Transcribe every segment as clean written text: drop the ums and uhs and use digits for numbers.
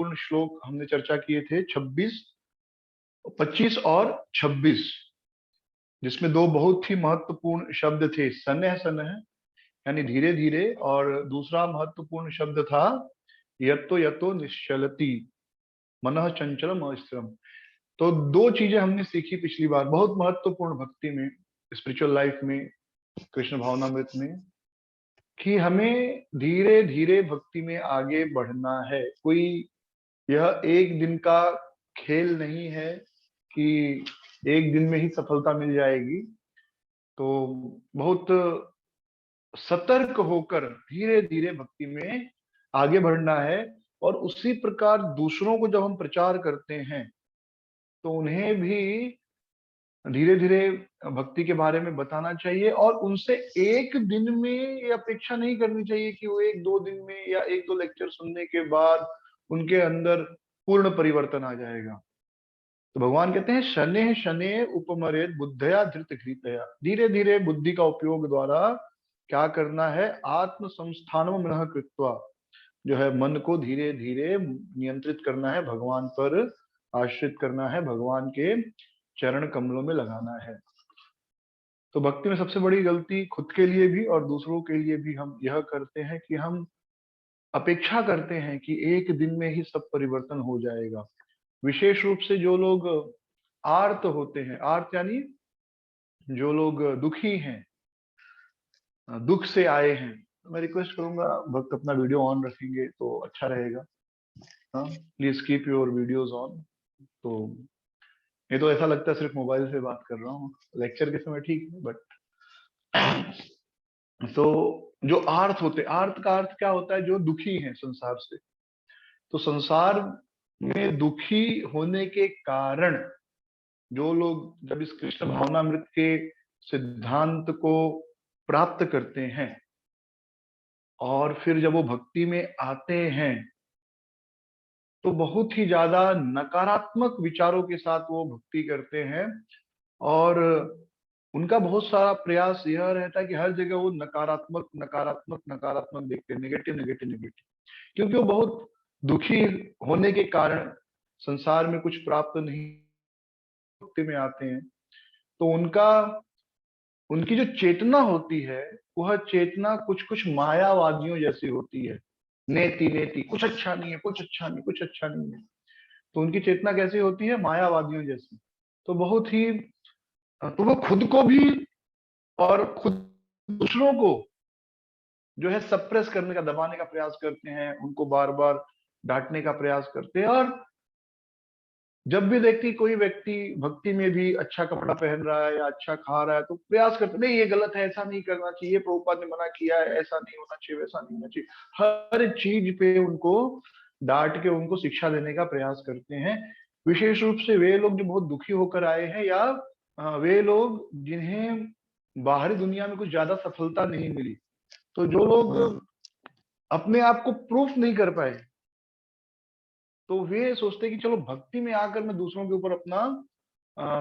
महत्वपूर्ण श्लोक हमने चर्चा किए थे, 25 और 26, जिसमें दो बहुत ही महत्वपूर्ण शब्द थे, सन्ह सन्ह यानी धीरे धीरे, और दूसरा महत्वपूर्ण शब्द था यतो यतो निश्चलति मनः चंचलम अस्थिरम। तो दो चीजें हमने सीखी पिछली बार, बहुत महत्वपूर्ण भक्ति में, स्पिरिचुअल लाइफ में, कृष्ण भावनामृत में, कि हमें धीरे धीरे भक्ति में आगे बढ़ना है। कोई यह एक दिन का खेल नहीं है कि एक दिन में ही सफलता मिल जाएगी। तो बहुत सतर्क होकर धीरे धीरे भक्ति में आगे बढ़ना है, और उसी प्रकार दूसरों को जब हम प्रचार करते हैं तो उन्हें भी धीरे धीरे भक्ति के बारे में बताना चाहिए, और उनसे एक दिन में ये अपेक्षा नहीं करनी चाहिए कि वो एक दो दिन में या एक दो लेक्चर सुनने के बाद उनके अंदर पूर्ण परिवर्तन आ जाएगा। तो भगवान कहते हैं शनैः शनैः उपमरेत् बुद्धया धृतगृहीतया, धीरे धीरे बुद्धि का उपयोग द्वारा क्या करना है, आत्म संस्थानम मनः कृत्वा, जो है मन को धीरे धीरे नियंत्रित करना है, भगवान पर आश्रित करना है, भगवान के चरण कमलों में लगाना है। तो भक्ति में सबसे बड़ी गलती खुद के लिए भी और दूसरों के लिए भी हम यह करते हैं कि हम अपेक्षा करते हैं कि एक दिन में ही सब परिवर्तन हो जाएगा। विशेष रूप से जो लोग आर्त होते हैं, आर्त यानी जो लोग दुखी हैं, दुख से आए हैं, तो मैं रिक्वेस्ट करूंगा भक्त अपना वीडियो ऑन रखेंगे तो अच्छा रहेगा। हाँ, please keep your videos on. तो ये तो ऐसा लगता है सिर्फ मोबाइल से बात कर रहा हूँ, लेक्चर के समय ठीक है, बट तो जो आर्त होते, आर्त का अर्थ क्या होता है, जो दुखी हैं संसार से। तो संसार में दुखी होने के कारण जो लोग जब इस कृष्ण भावनामृत के सिद्धांत को प्राप्त करते हैं और फिर जब वो भक्ति में आते हैं तो बहुत ही ज्यादा नकारात्मक विचारों के साथ वो भक्ति करते हैं, और उनका बहुत सारा प्रयास यह रहता है कि हर जगह वो नकारात्मक नकारात्मक नकारात्मक देखते हैं, नेगेटिव नेगेटिव नेगेटिव, क्योंकि वो बहुत दुखी होने के कारण संसार में कुछ प्राप्त नहीं, भक्ति में आते हैं तो उनकी जो चेतना होती है वह चेतना कुछ कुछ मायावादियों जैसी होती है, नेति नेति, कुछ अच्छा नहीं है, कुछ अच्छा नहीं, कुछ अच्छा नहीं है। तो उनकी चेतना कैसी होती है, मायावादियों जैसी। तो बहुत ही, तो वो खुद को भी और खुद दूसरों को जो है सप्रेस करने का, दबाने का प्रयास करते हैं, उनको बार बार डांटने का प्रयास करते हैं। और जब भी देखती कोई व्यक्ति भक्ति में भी अच्छा कपड़ा पहन रहा है या अच्छा खा रहा है तो प्रयास करते, नहीं ये गलत है, ऐसा नहीं करना चाहिए, प्रभुपाद ने मना किया है, ऐसा नहीं होना चाहिए, वैसा नहीं होना चाहिए, हर चीज पे उनको डांट के उनको शिक्षा देने का प्रयास करते हैं। विशेष रूप से वे लोग जो बहुत दुखी होकर आए हैं, या वे लोग जिन्हें बाहरी दुनिया में कुछ ज्यादा सफलता नहीं मिली। तो जो लोग अपने आप को प्रूफ नहीं कर पाए तो वे सोचते हैं कि चलो भक्ति में आकर मैं दूसरों के ऊपर अपना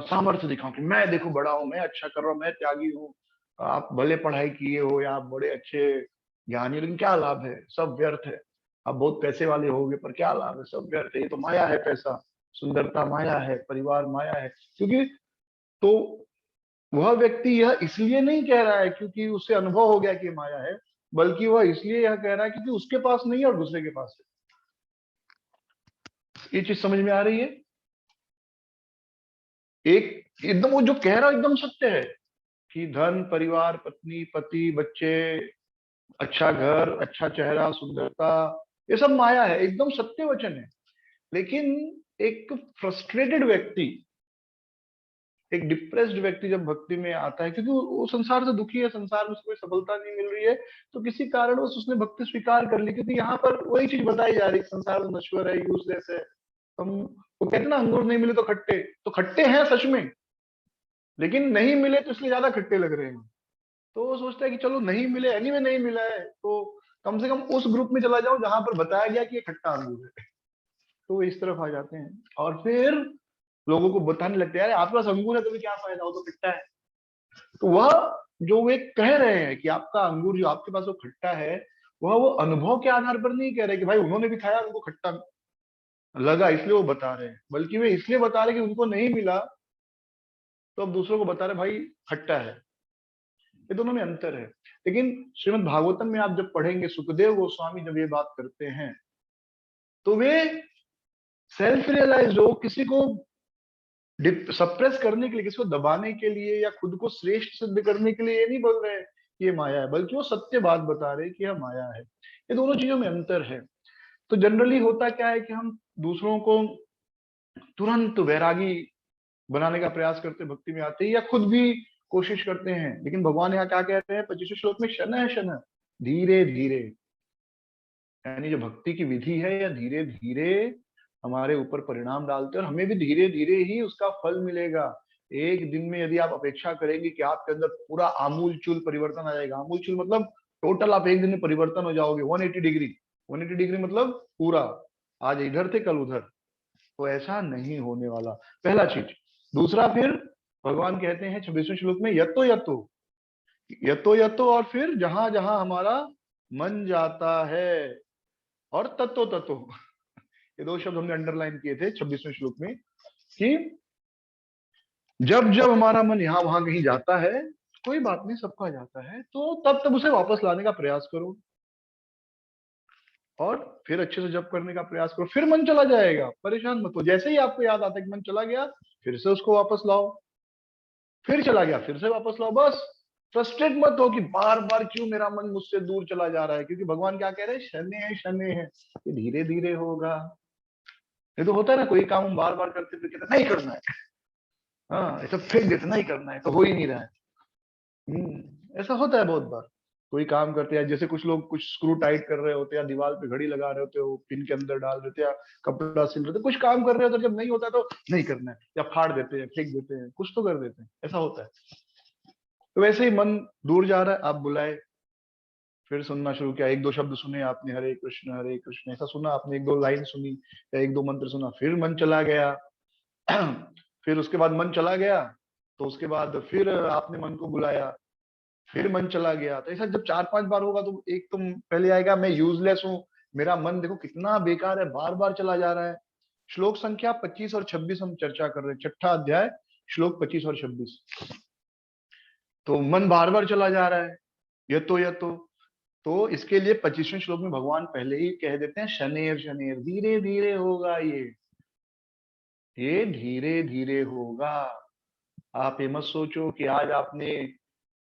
सामर्थ्य दिखाऊं कि मैं देखो बड़ा हूं, मैं अच्छा कर रहा हूं, मैं त्यागी हूँ। आप भले पढ़ाई किए हो या आप बड़े अच्छे ज्ञानी, लेकिन क्या लाभ है, सब व्यर्थ है। आप बहुत पैसे वाले होगे पर क्या लाभ है, सब व्यर्थ है, ये तो माया है, पैसा सुंदरता माया है, परिवार माया है। क्योंकि तो वह व्यक्ति यह इसलिए नहीं कह रहा है क्योंकि उससे अनुभव हो गया कि माया है, बल्कि वह इसलिए यह कह रहा है क्योंकि उसके पास नहीं है और दूसरे के पास है। ये चीज समझ में आ रही है? एक एकदम वो जो कह रहा है एकदम सत्य है कि धन, परिवार, पत्नी, पति, बच्चे, अच्छा घर, अच्छा चेहरा, सुंदरता, ये सब माया है, एकदम सत्य वचन है। लेकिन एक फ्रस्ट्रेटेड व्यक्ति, एक डिप्रेस्ड व्यक्ति जब भक्ति में आता है, क्योंकि वो संसार से दुखी है, संसार में उसको कोई सफलता नहीं मिल रही है, तो किसी कारणवश उसने भक्ति स्वीकार कर ली, क्योंकि यहाँ पर वही चीज बताई जा रही है, संसार में नश्वर है, यूजलेस है। हम वो कहते हैं ना, अंगूर नहीं मिले तो खट्टे हैं सच में, लेकिन नहीं मिले तो इसलिए ज्यादा खट्टे लग रहे हैं। तो वो सोचता है कि चलो नहीं मिले, एनीवे नहीं मिला है तो कम से कम उस ग्रुप में चला जाओ जहां पर बताया गया कि ये खट्टा अंगूर है। तो वो इस तरफ आ जाते हैं और फिर लोगों को बताने लगते हैं, अरे आपके पास अंगूर है तो भी क्या फायदा, वो तो खट्टा है। तो वह जो वे कह रहे हैं कि आपका अंगूर जो आपके पास वो खट्टा है, वह वो अनुभव के आधार पर नहीं कह रहे कि भाई उन्होंने भी खाया उनको खट्टा लगा इसलिए वो बता रहे हैं, बल्कि वे इसलिए बता रहे कि उनको नहीं मिला, तो अब दूसरों को बता रहे भाई खट्टा है। ये दोनों में अंतर है। लेकिन श्रीमद् भागवतम में आप जब पढ़ेंगे, सुखदेव गोस्वामी जब ये बात करते हैं, तो वे सेल्फ रियलाइज हो, किसी को सप्रेस करने के लिए, किसी को दबाने के लिए या खुद को श्रेष्ठ सिद्ध करने के लिए ये नहीं बोल रहे हैं कि ये माया है, बल्कि वो सत्य बात बता रहे हैं कि यह माया है। ये दोनों चीजों में अंतर है। तो जनरली होता क्या है कि हम दूसरों को तुरंत वैरागी बनाने का प्रयास करते, भक्ति में आते हैं, या खुद भी कोशिश करते हैं। लेकिन भगवान यहाँ क्या कहते हैं 25वें श्लोक में, शन शन धीरे धीरे, यानी जो भक्ति की विधि है या धीरे धीरे हमारे ऊपर परिणाम डालते हैं, और हमें भी धीरे धीरे ही उसका फल मिलेगा। एक दिन में यदि आप अपेक्षा करेंगे कि आपके अंदर पूरा आमूल चूल परिवर्तन आ जाएगा, आमूल चूल मतलब टोटल आप एक दिन में परिवर्तन हो जाओगे 180 डिग्री, 180 डिग्री मतलब पूरा, आज इधर थे कल उधर, तो ऐसा नहीं होने वाला, पहला चीज। दूसरा, फिर भगवान कहते हैं 26वें श्लोक में, यतो यतो, यतो यतो, और फिर जहां जहां हमारा मन जाता है, और तत्व तत्व, ये दो शब्द हमने अंडरलाइन किए थे 26वें श्लोक में, कि जब जब हमारा मन यहां वहां कहीं जाता है, कोई बात नहीं, सबका जाता है, तो तब तब उसे वापस लाने का प्रयास करो, और फिर अच्छे से जप करने का प्रयास करो। फिर मन चला जाएगा, परेशान मत हो, जैसे ही आपको याद आता है कि मन चला गया, फिर से उसको वापस लाओ, फिर चला गया फिर से वापस लाओ। बस फ्रस्ट्रेट मत हो कि बार बार क्यों मेरा मन मुझसे दूर चला जा रहा है, क्योंकि भगवान क्या कह रहे हैं, शनि है, ये धीरे धीरे होगा। ये तो होता है ना, कोई काम हम बार बार करते फिर कहते नहीं करना है, हाँ ऐसा फेंक देते नहीं करना है, तो हो ही नहीं रहा है। ऐसा होता है बहुत बार। कोई काम करते हैं, जैसे कुछ लोग कुछ स्क्रू टाइट कर रहे होते हैं, या दीवार पे घड़ी लगा रहे होते हो, पिन के अंदर डाल देते हैं, या कपड़ा सिल रहे होते, कुछ काम कर रहे होते, जब नहीं होता तो नहीं करना है, या फाड़ देते हैं, फेंक देते हैं, कुछ तो कर देते हैं, ऐसा होता है। तो वैसे ही मन दूर जा रहा है, आप बुलाए, फिर सुनना शुरू किया, एक दो शब्द सुने आपने, हरे कृष्ण ऐसा सुना आपने, एक दो लाइन सुनी या एक दो मंत्र सुना, फिर मन चला गया। फिर उसके बाद मन चला गया, तो उसके बाद फिर आपने मन को बुलाया, फिर मन चला गया। तो ऐसा जब 4-5 बार होगा, तो एक तुम पहले आएगा मैं यूजलेस हूँ, मेरा मन देखो कितना बेकार है, बार बार चला जा रहा है। श्लोक संख्या 25 और 26 हम चर्चा कर रहे हैं, 6ठा अध्याय, श्लोक 25 और 26। तो मन बार बार चला जा रहा है, ये तो इसके लिए 25वें श्लोक में भगवान पहले ही कह देते हैं, शनेर शनेर, धीरे धीरे होगा, ये धीरे धीरे होगा। आप ये मत सोचो कि आज आपने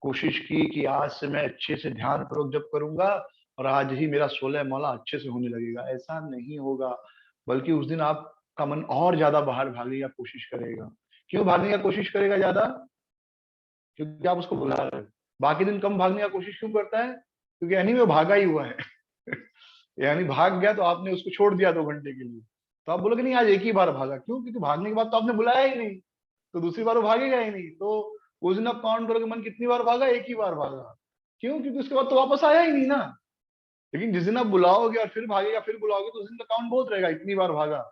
कोशिश की कि आज से मैं अच्छे से ध्यान पूर्वक जप करूंगा और आज ही मेरा 16 माला अच्छे से होने लगेगा, ऐसा नहीं होगा। बल्कि उस दिन आपका मन और ज्यादा बाहर भागने की कोशिश करेगा। क्यों भागने की कोशिश करेगा ज्यादा? क्योंकि आप उसको बुला रहे हो। बाकी दिन कम भागने की कोशिश क्यों करता है? क्योंकि यानी वो भागा ही हुआ है। यानी भाग गया तो आपने उसको छोड़ दिया 2 घंटे के लिए, तो आप बोलोगे नहीं आज एक ही बार भागा, क्यों? क्योंकि भागने के बाद तो आपने बुलाया ही नहीं, तो दूसरी बार वो भागेगा ही नहीं। तो उस दिन आप काउंट करोगे मन कितनी बार भागा, एक ही बार भागा। क्यों? क्योंकि उसके बाद तो वापस आया ही नहीं ना। लेकिन जिस दिन आप बुलाओगे और फिर भागेगा, फिर बुलाओगे, तो उस दिन का काउंट बहुत रहेगा, इतनी बार भागा।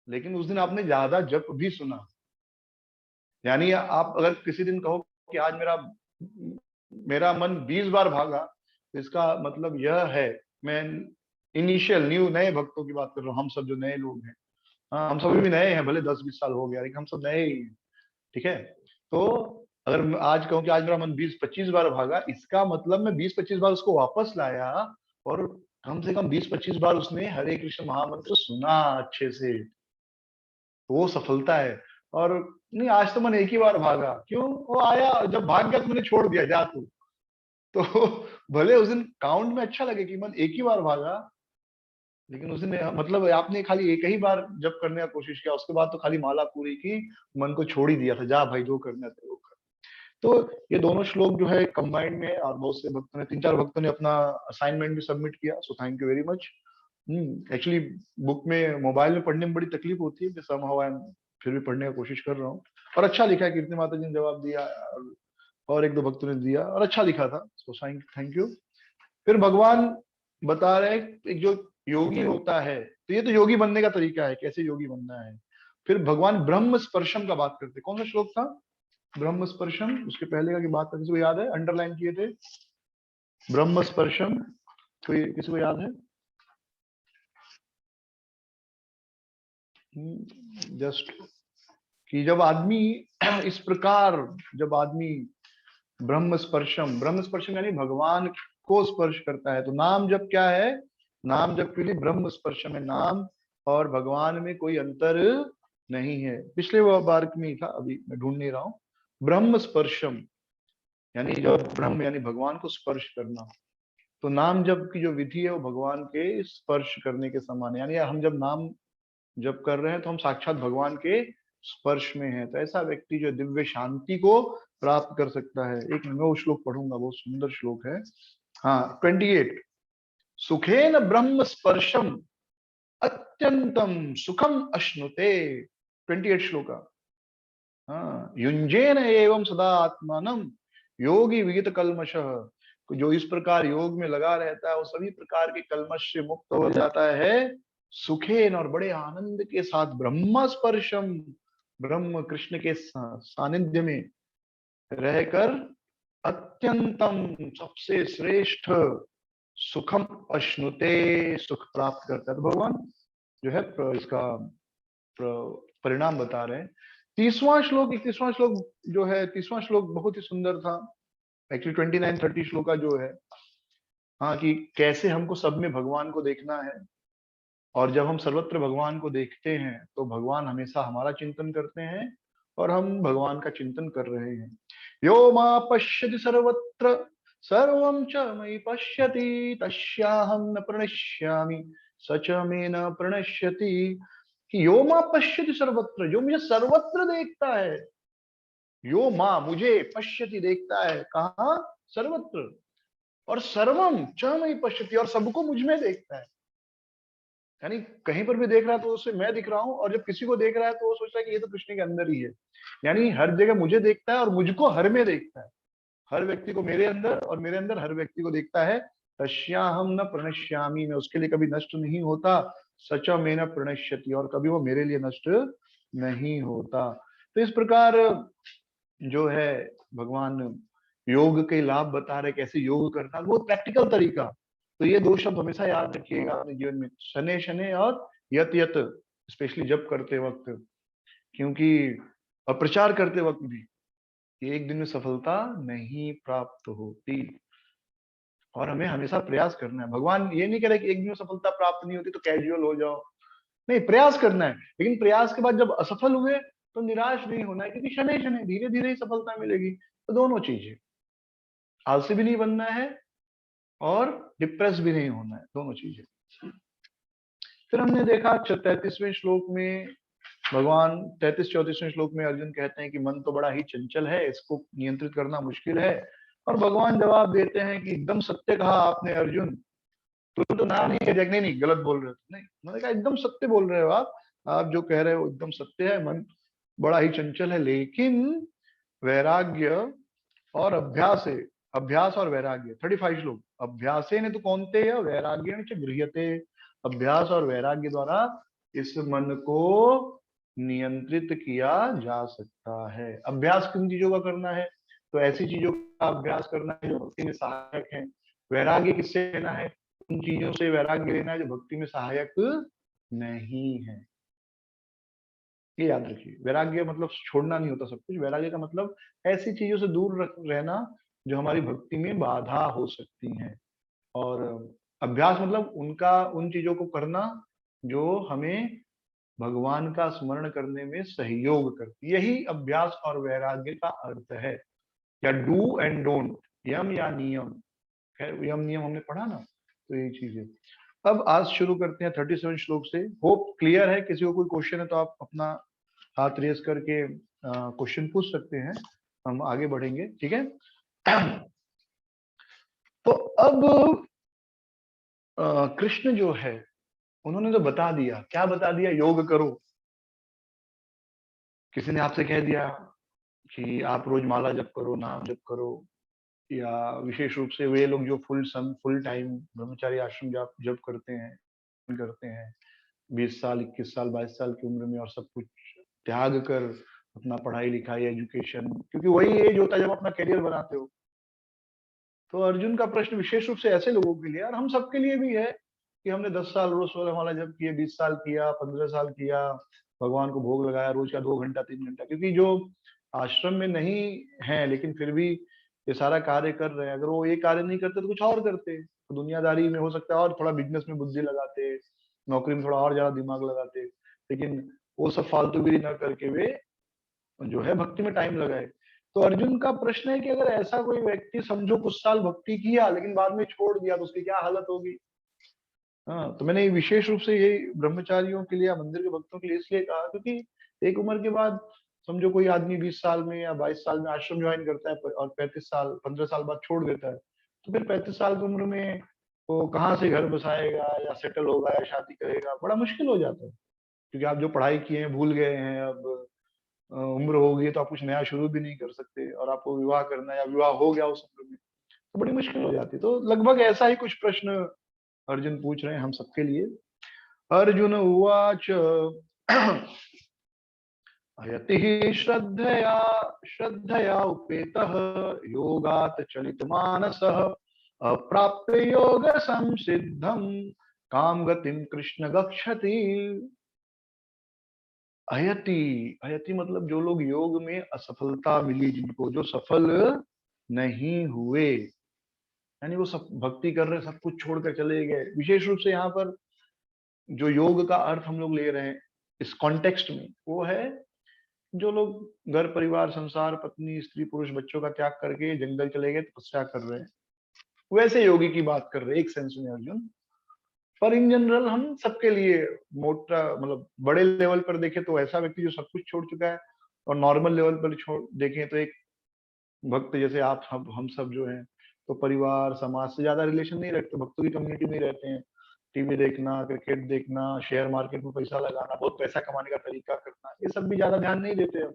लेकिन उस दिन आपने ज्यादा जप भी सुना। यानी आप अगर किसी दिन कहो कि आज मेरा मेरा मन 20 बार भागा, तो इसका मतलब यह है, मैं इनिशियल न्यू नए भक्तों की बात कर रहा हूँ, हम सब जो नए लोग हैं, हाँ हम सभी भी नए हैं, भले 10-20 साल हो गया, लेकिन हम सब नए ही हैं, ठीक है। तो अगर मैं आज कहूँ कि आज मेरा मन 20-25 बार भागा, इसका मतलब मैं 20-25 बार उसको वापस लाया, और कम से कम 20-25 बार उसने हरे कृष्ण महामंत्र सुना अच्छे से, तो वो सफलता है। और नहीं, आज तो मन एक ही बार भागा, क्यों? वो आया, जब भाग गया तो मैंने छोड़ दिया, जा तू। तो भले उस दिन काउंट में अच्छा लगे कि मन एक ही बार भागा, लेकिन उस दिन मतलब आपने खाली एक ही बार जब करने का कोशिश किया, उसके बाद तो खाली माला पूरी की, मन को छोड़ ही दिया था, जा भाई जो करना है वो कर। तो ये दोनों श्लोक जो है कंबाइंड में है, और बहुत से भक्तों ने, 3-4 भक्तों ने अपना असाइनमेंट भी सबमिट किया, so thank you very much. Actually book में, मोबाइल में पढ़ने में बड़ी तकलीफ होती है, समहाउ आई एम फिर भी पढ़ने की कोशिश कर रहा हूँ। और अच्छा लिखा है, कीर्ति माता जी ने जवाब दिया, और एक दो भक्तों ने दिया, और अच्छा लिखा था, सो थैंक यू। फिर भगवान बता रहे हैं एक जो योगी होता है, तो ये तो योगी बनने का तरीका है, कैसे योगी बनना है। फिर भगवान ब्रह्म स्पर्शम का बात करते, कौन सा श्लोक था? ब्रह्म स्पर्शम, उसके पहले का की बात किसी को याद है? अंडरलाइन किए थे ब्रह्म स्पर्शम, कोई किसी को याद है? जस्ट कि जब आदमी इस प्रकार, जब आदमी ब्रह्म स्पर्शम यानी भगवान को स्पर्श करता है, तो नाम जप क्या है? नाम जप के लिए ब्रह्म स्पर्शम है। नाम और भगवान में कोई अंतर नहीं है। पिछले वो बार में ही था, अभी मैं ढूंढ नहीं रहा हूं। ब्रह्म स्पर्शम यानी जब ब्रह्म यानी भगवान को स्पर्श करना, तो नाम जप की जो विधि है वो भगवान के स्पर्श करने के समान है। यानी हम जब नाम जप कर रहे हैं तो हम साक्षात भगवान के स्पर्श में हैं। तो ऐसा व्यक्ति जो दिव्य शांति को प्राप्त कर सकता है। एक मैं वो श्लोक पढ़ूंगा, बहुत सुंदर श्लोक है। हाँ, 28। सुखेन ब्रह्म स्पर्शम अत्यंतम सुखम अश्नुते। 28 श्लोका। हाँ, युंजेन एवं सदा आत्मानम योगी विगत कल्मशः। जो इस प्रकार योग में लगा रहता है वो सभी प्रकार के कल्मश से मुक्त हो जाता है। सुखेन और बड़े आनंद के साथ, ब्रह्म स्पर्शम ब्रह्म कृष्ण के सानिध्य में रहकर, अत्यंतम सबसे श्रेष्ठ, सुखम अश्नुते सुख प्राप्त करता है। तो भगवान जो है इसका परिणाम बता रहे हैं। 30वां श्लोक, 31वां श्लोक जो है, 30वां श्लोक बहुत ही सुंदर था। एक्चुअली 29-30 श्लोक का जो है, हाँ, कि कैसे हमको सब में भगवान को देखना है। और जब हम सर्वत्र भगवान को देखते हैं तो भगवान हमेशा हमारा चिंतन करते हैं और हम भगवान का चिंतन कर रहे हैं। यो मा पश्यति सर्वत्र सर्वं च मयि पश्यति तस्याहं न प्रणश्यामि स च मे न प्रणश्यति। कि यो मा पश्यति सर्वत्र, जो मुझे सर्वत्र देखता है। यो मा मुझे, पश्यति देखता है, कहा? सर्वत्र। और सर्वम च मयि पश्यति, और सबको मुझ में देखता है। यानी कहीं पर भी देख रहा है तो उसे मैं दिख रहा हूं, और जब किसी को देख रहा है तो वो सोचता है कि ये तो कृष्ण के अंदर ही है। यानी हर जगह मुझे देखता है और मुझको हर में देखता है। हर व्यक्ति को मेरे अंदर और मेरे अंदर हर व्यक्ति को देखता है। तस्याहम न प्रणश्यामी, मैं उसके लिए कभी नष्ट नहीं होता। सच में न प्रणश्यति, और कभी वो मेरे लिए नष्ट नहीं होता। तो इस प्रकार जो है भगवान योग के लाभ बता रहे, कैसे योग करना, बहुत प्रैक्टिकल तरीका। तो ये दो शब्द हमेशा याद रखिएगा अपने जीवन में, शनै शनै और यत यत, स्पेशली जब करते वक्त, क्योंकि प्रचार करते वक्त भी एक दिन में सफलता नहीं प्राप्त होती। और हमें हमेशा प्रयास करना है। भगवान ये नहीं कह रहे कि एक दिन में सफलता प्राप्त नहीं होती तो कैजुअल हो जाओ। नहीं, प्रयास करना है, लेकिन प्रयास के बाद जब असफल हुए तो निराश नहीं होना है, क्योंकि शनै शनै धीरे धीरे ही सफलता मिलेगी। तो दोनों चीजें, आलसी भी नहीं बनना है और डिप्रेस भी नहीं होना है, दोनों चीजें। फिर हमने देखा 33वें श्लोक में भगवान, 33-34वें श्लोक में अर्जुन कहते हैं कि मन तो बड़ा ही चंचल है, इसको नियंत्रित करना मुश्किल है। और भगवान जवाब देते हैं कि एकदम सत्य कहा आपने अर्जुन। तो नाम नहीं है, नहीं नहीं गलत बोल रहे हो, नहीं, मैंने कहा एकदम सत्य बोल रहे हो आप जो कह रहे हो एकदम सत्य है। मन बड़ा ही चंचल है, लेकिन वैराग्य और अभ्यास है। अभ्यास और वैराग्य, 35 श्लोक। अभ्यासेन तो कौनते वैराग्येण च गृह्यते। अभ्यास और वैराग्य द्वारा इस मन को नियंत्रित किया जा सकता है। अभ्यास किन चीजों का करना है? तो ऐसी चीजों का अभ्यास करना है जो भक्ति में सहायक है। वैराग्य किससे लेना है? उन चीजों से वैराग्य लेना है जो भक्ति में सहायक नहीं है। ये याद रखिए, वैराग्य मतलब छोड़ना नहीं होता सब कुछ। वैराग्य का मतलब ऐसी चीजों से दूर रहना जो हमारी भक्ति में बाधा हो सकती हैं। और अभ्यास मतलब उन चीजों को करना जो हमें भगवान का स्मरण करने में सहयोग करती। यही अभ्यास और वैराग्य का अर्थ है। या डू एंड डोंट, यम या नियम। खैर यम नियम हमने पढ़ा ना, तो यही चीज है। अब आज शुरू करते हैं 37 श्लोक से। होप क्लियर है। किसी को कोई क्वेश्चन है तो आप अपना हाथ रेस करके क्वेश्चन पूछ सकते हैं, हम आगे बढ़ेंगे, ठीक है। तो अब कृष्ण जो है उन्होंने तो बता दिया, क्या बता दिया? योग करो। किसी ने आपसे कह दिया कि आप रोज माला जप करो, नाम जप करो, या विशेष रूप से वे लोग जो फुल टाइम ब्रह्मचारी आश्रम जप करते हैं 20 साल, 21 साल, 22 साल की उम्र में, और सब कुछ त्याग कर अपना पढ़ाई लिखाई एजुकेशन, क्योंकि वही एज होता है जब अपना करियर बनाते हो। तो अर्जुन का प्रश्न विशेष रूप से ऐसे लोगों के लिए और हम सबके लिए भी है कि हमने 10 साल रोज सोलहमाला जप किए, 20 साल किया, 15 साल किया, भगवान को भोग लगाया रोज का 2 घंटा 3 घंटा, क्योंकि जो आश्रम में नहीं है लेकिन फिर भी ये सारा कार्य कर रहे हैं, अगर वो ये कार्य नहीं करते तो कुछ और करते, तो दुनियादारी में हो सकता है और थोड़ा बिजनेस में बुद्धि लगाते, नौकरी में थोड़ा और ज्यादा दिमाग लगाते, लेकिन वो सब फालतूगिरी ना करके वे जो है भक्ति में टाइम लगाए। तो अर्जुन का प्रश्न है कि अगर ऐसा कोई व्यक्ति समझो कुछ साल भक्ति किया लेकिन बाद में छोड़ दिया तो उसकी क्या हालत होगी। हाँ, तो मैंने विशेष रूप से ये ब्रह्मचारियों के लिए या मंदिर के भक्तों के लिए इसलिए कहा क्योंकि एक उम्र के बाद समझो कोई आदमी 20 साल में या 22 साल में आश्रम ज्वाइन करता है और 35 साल 15 साल बाद छोड़ देता है, तो फिर 35 साल की उम्र में वो कहाँ से घर बसाएगा या सेटल होगा या शादी करेगा, बड़ा मुश्किल हो जाता है, क्योंकि आप जो पढ़ाई किए हैं भूल गए हैं, अब उम्र हो गई तो आप कुछ नया शुरू भी नहीं कर सकते, और आपको विवाह करना या विवाह हो गया उस उम्र में तो बड़ी मुश्किल हो जाती है। तो लगभग ऐसा ही कुछ प्रश्न अर्जुन पूछ रहे हैं हम सबके लिए। अर्जुन उवाच अयति श्रद्धया श्रद्धया उपेतः योगात् चलितमानसः अप्राप्य योग संसिद्धं काम गतिम कृष्ण गच्छति। अयति, अयति मतलब जो लोग योग में असफलता मिली, जिनको जो सफल नहीं हुए, यानी वो सब भक्ति कर रहे सब कुछ छोड़कर चले गए। विशेष रूप से यहाँ पर जो योग का अर्थ हम लोग ले रहे हैं इस कॉन्टेक्स्ट में वो है जो लोग घर परिवार संसार पत्नी स्त्री पुरुष बच्चों का त्याग करके जंगल चले गए तपस्या कर रहे हैं, वैसे योगी की बात कर रहे हैं एक सेंस में अर्जुन। पर इन जनरल हम सबके लिए मोटा मतलब बड़े लेवल पर देखें तो ऐसा व्यक्ति जो सब कुछ छोड़ चुका है, और नॉर्मल लेवल पर छोड़ देखें तो एक भक्त जैसे आप हम सब जो हैं तो परिवार समाज से ज्यादा रिलेशन नहीं रखते, भक्तों की कम्युनिटी में रहते हैं। टीवी देखना, क्रिकेट देखना, शेयर मार्केट में पैसा लगाना, बहुत पैसा कमाने का तरीका करना, ये सब भी ज्यादा ध्यान नहीं देते हम।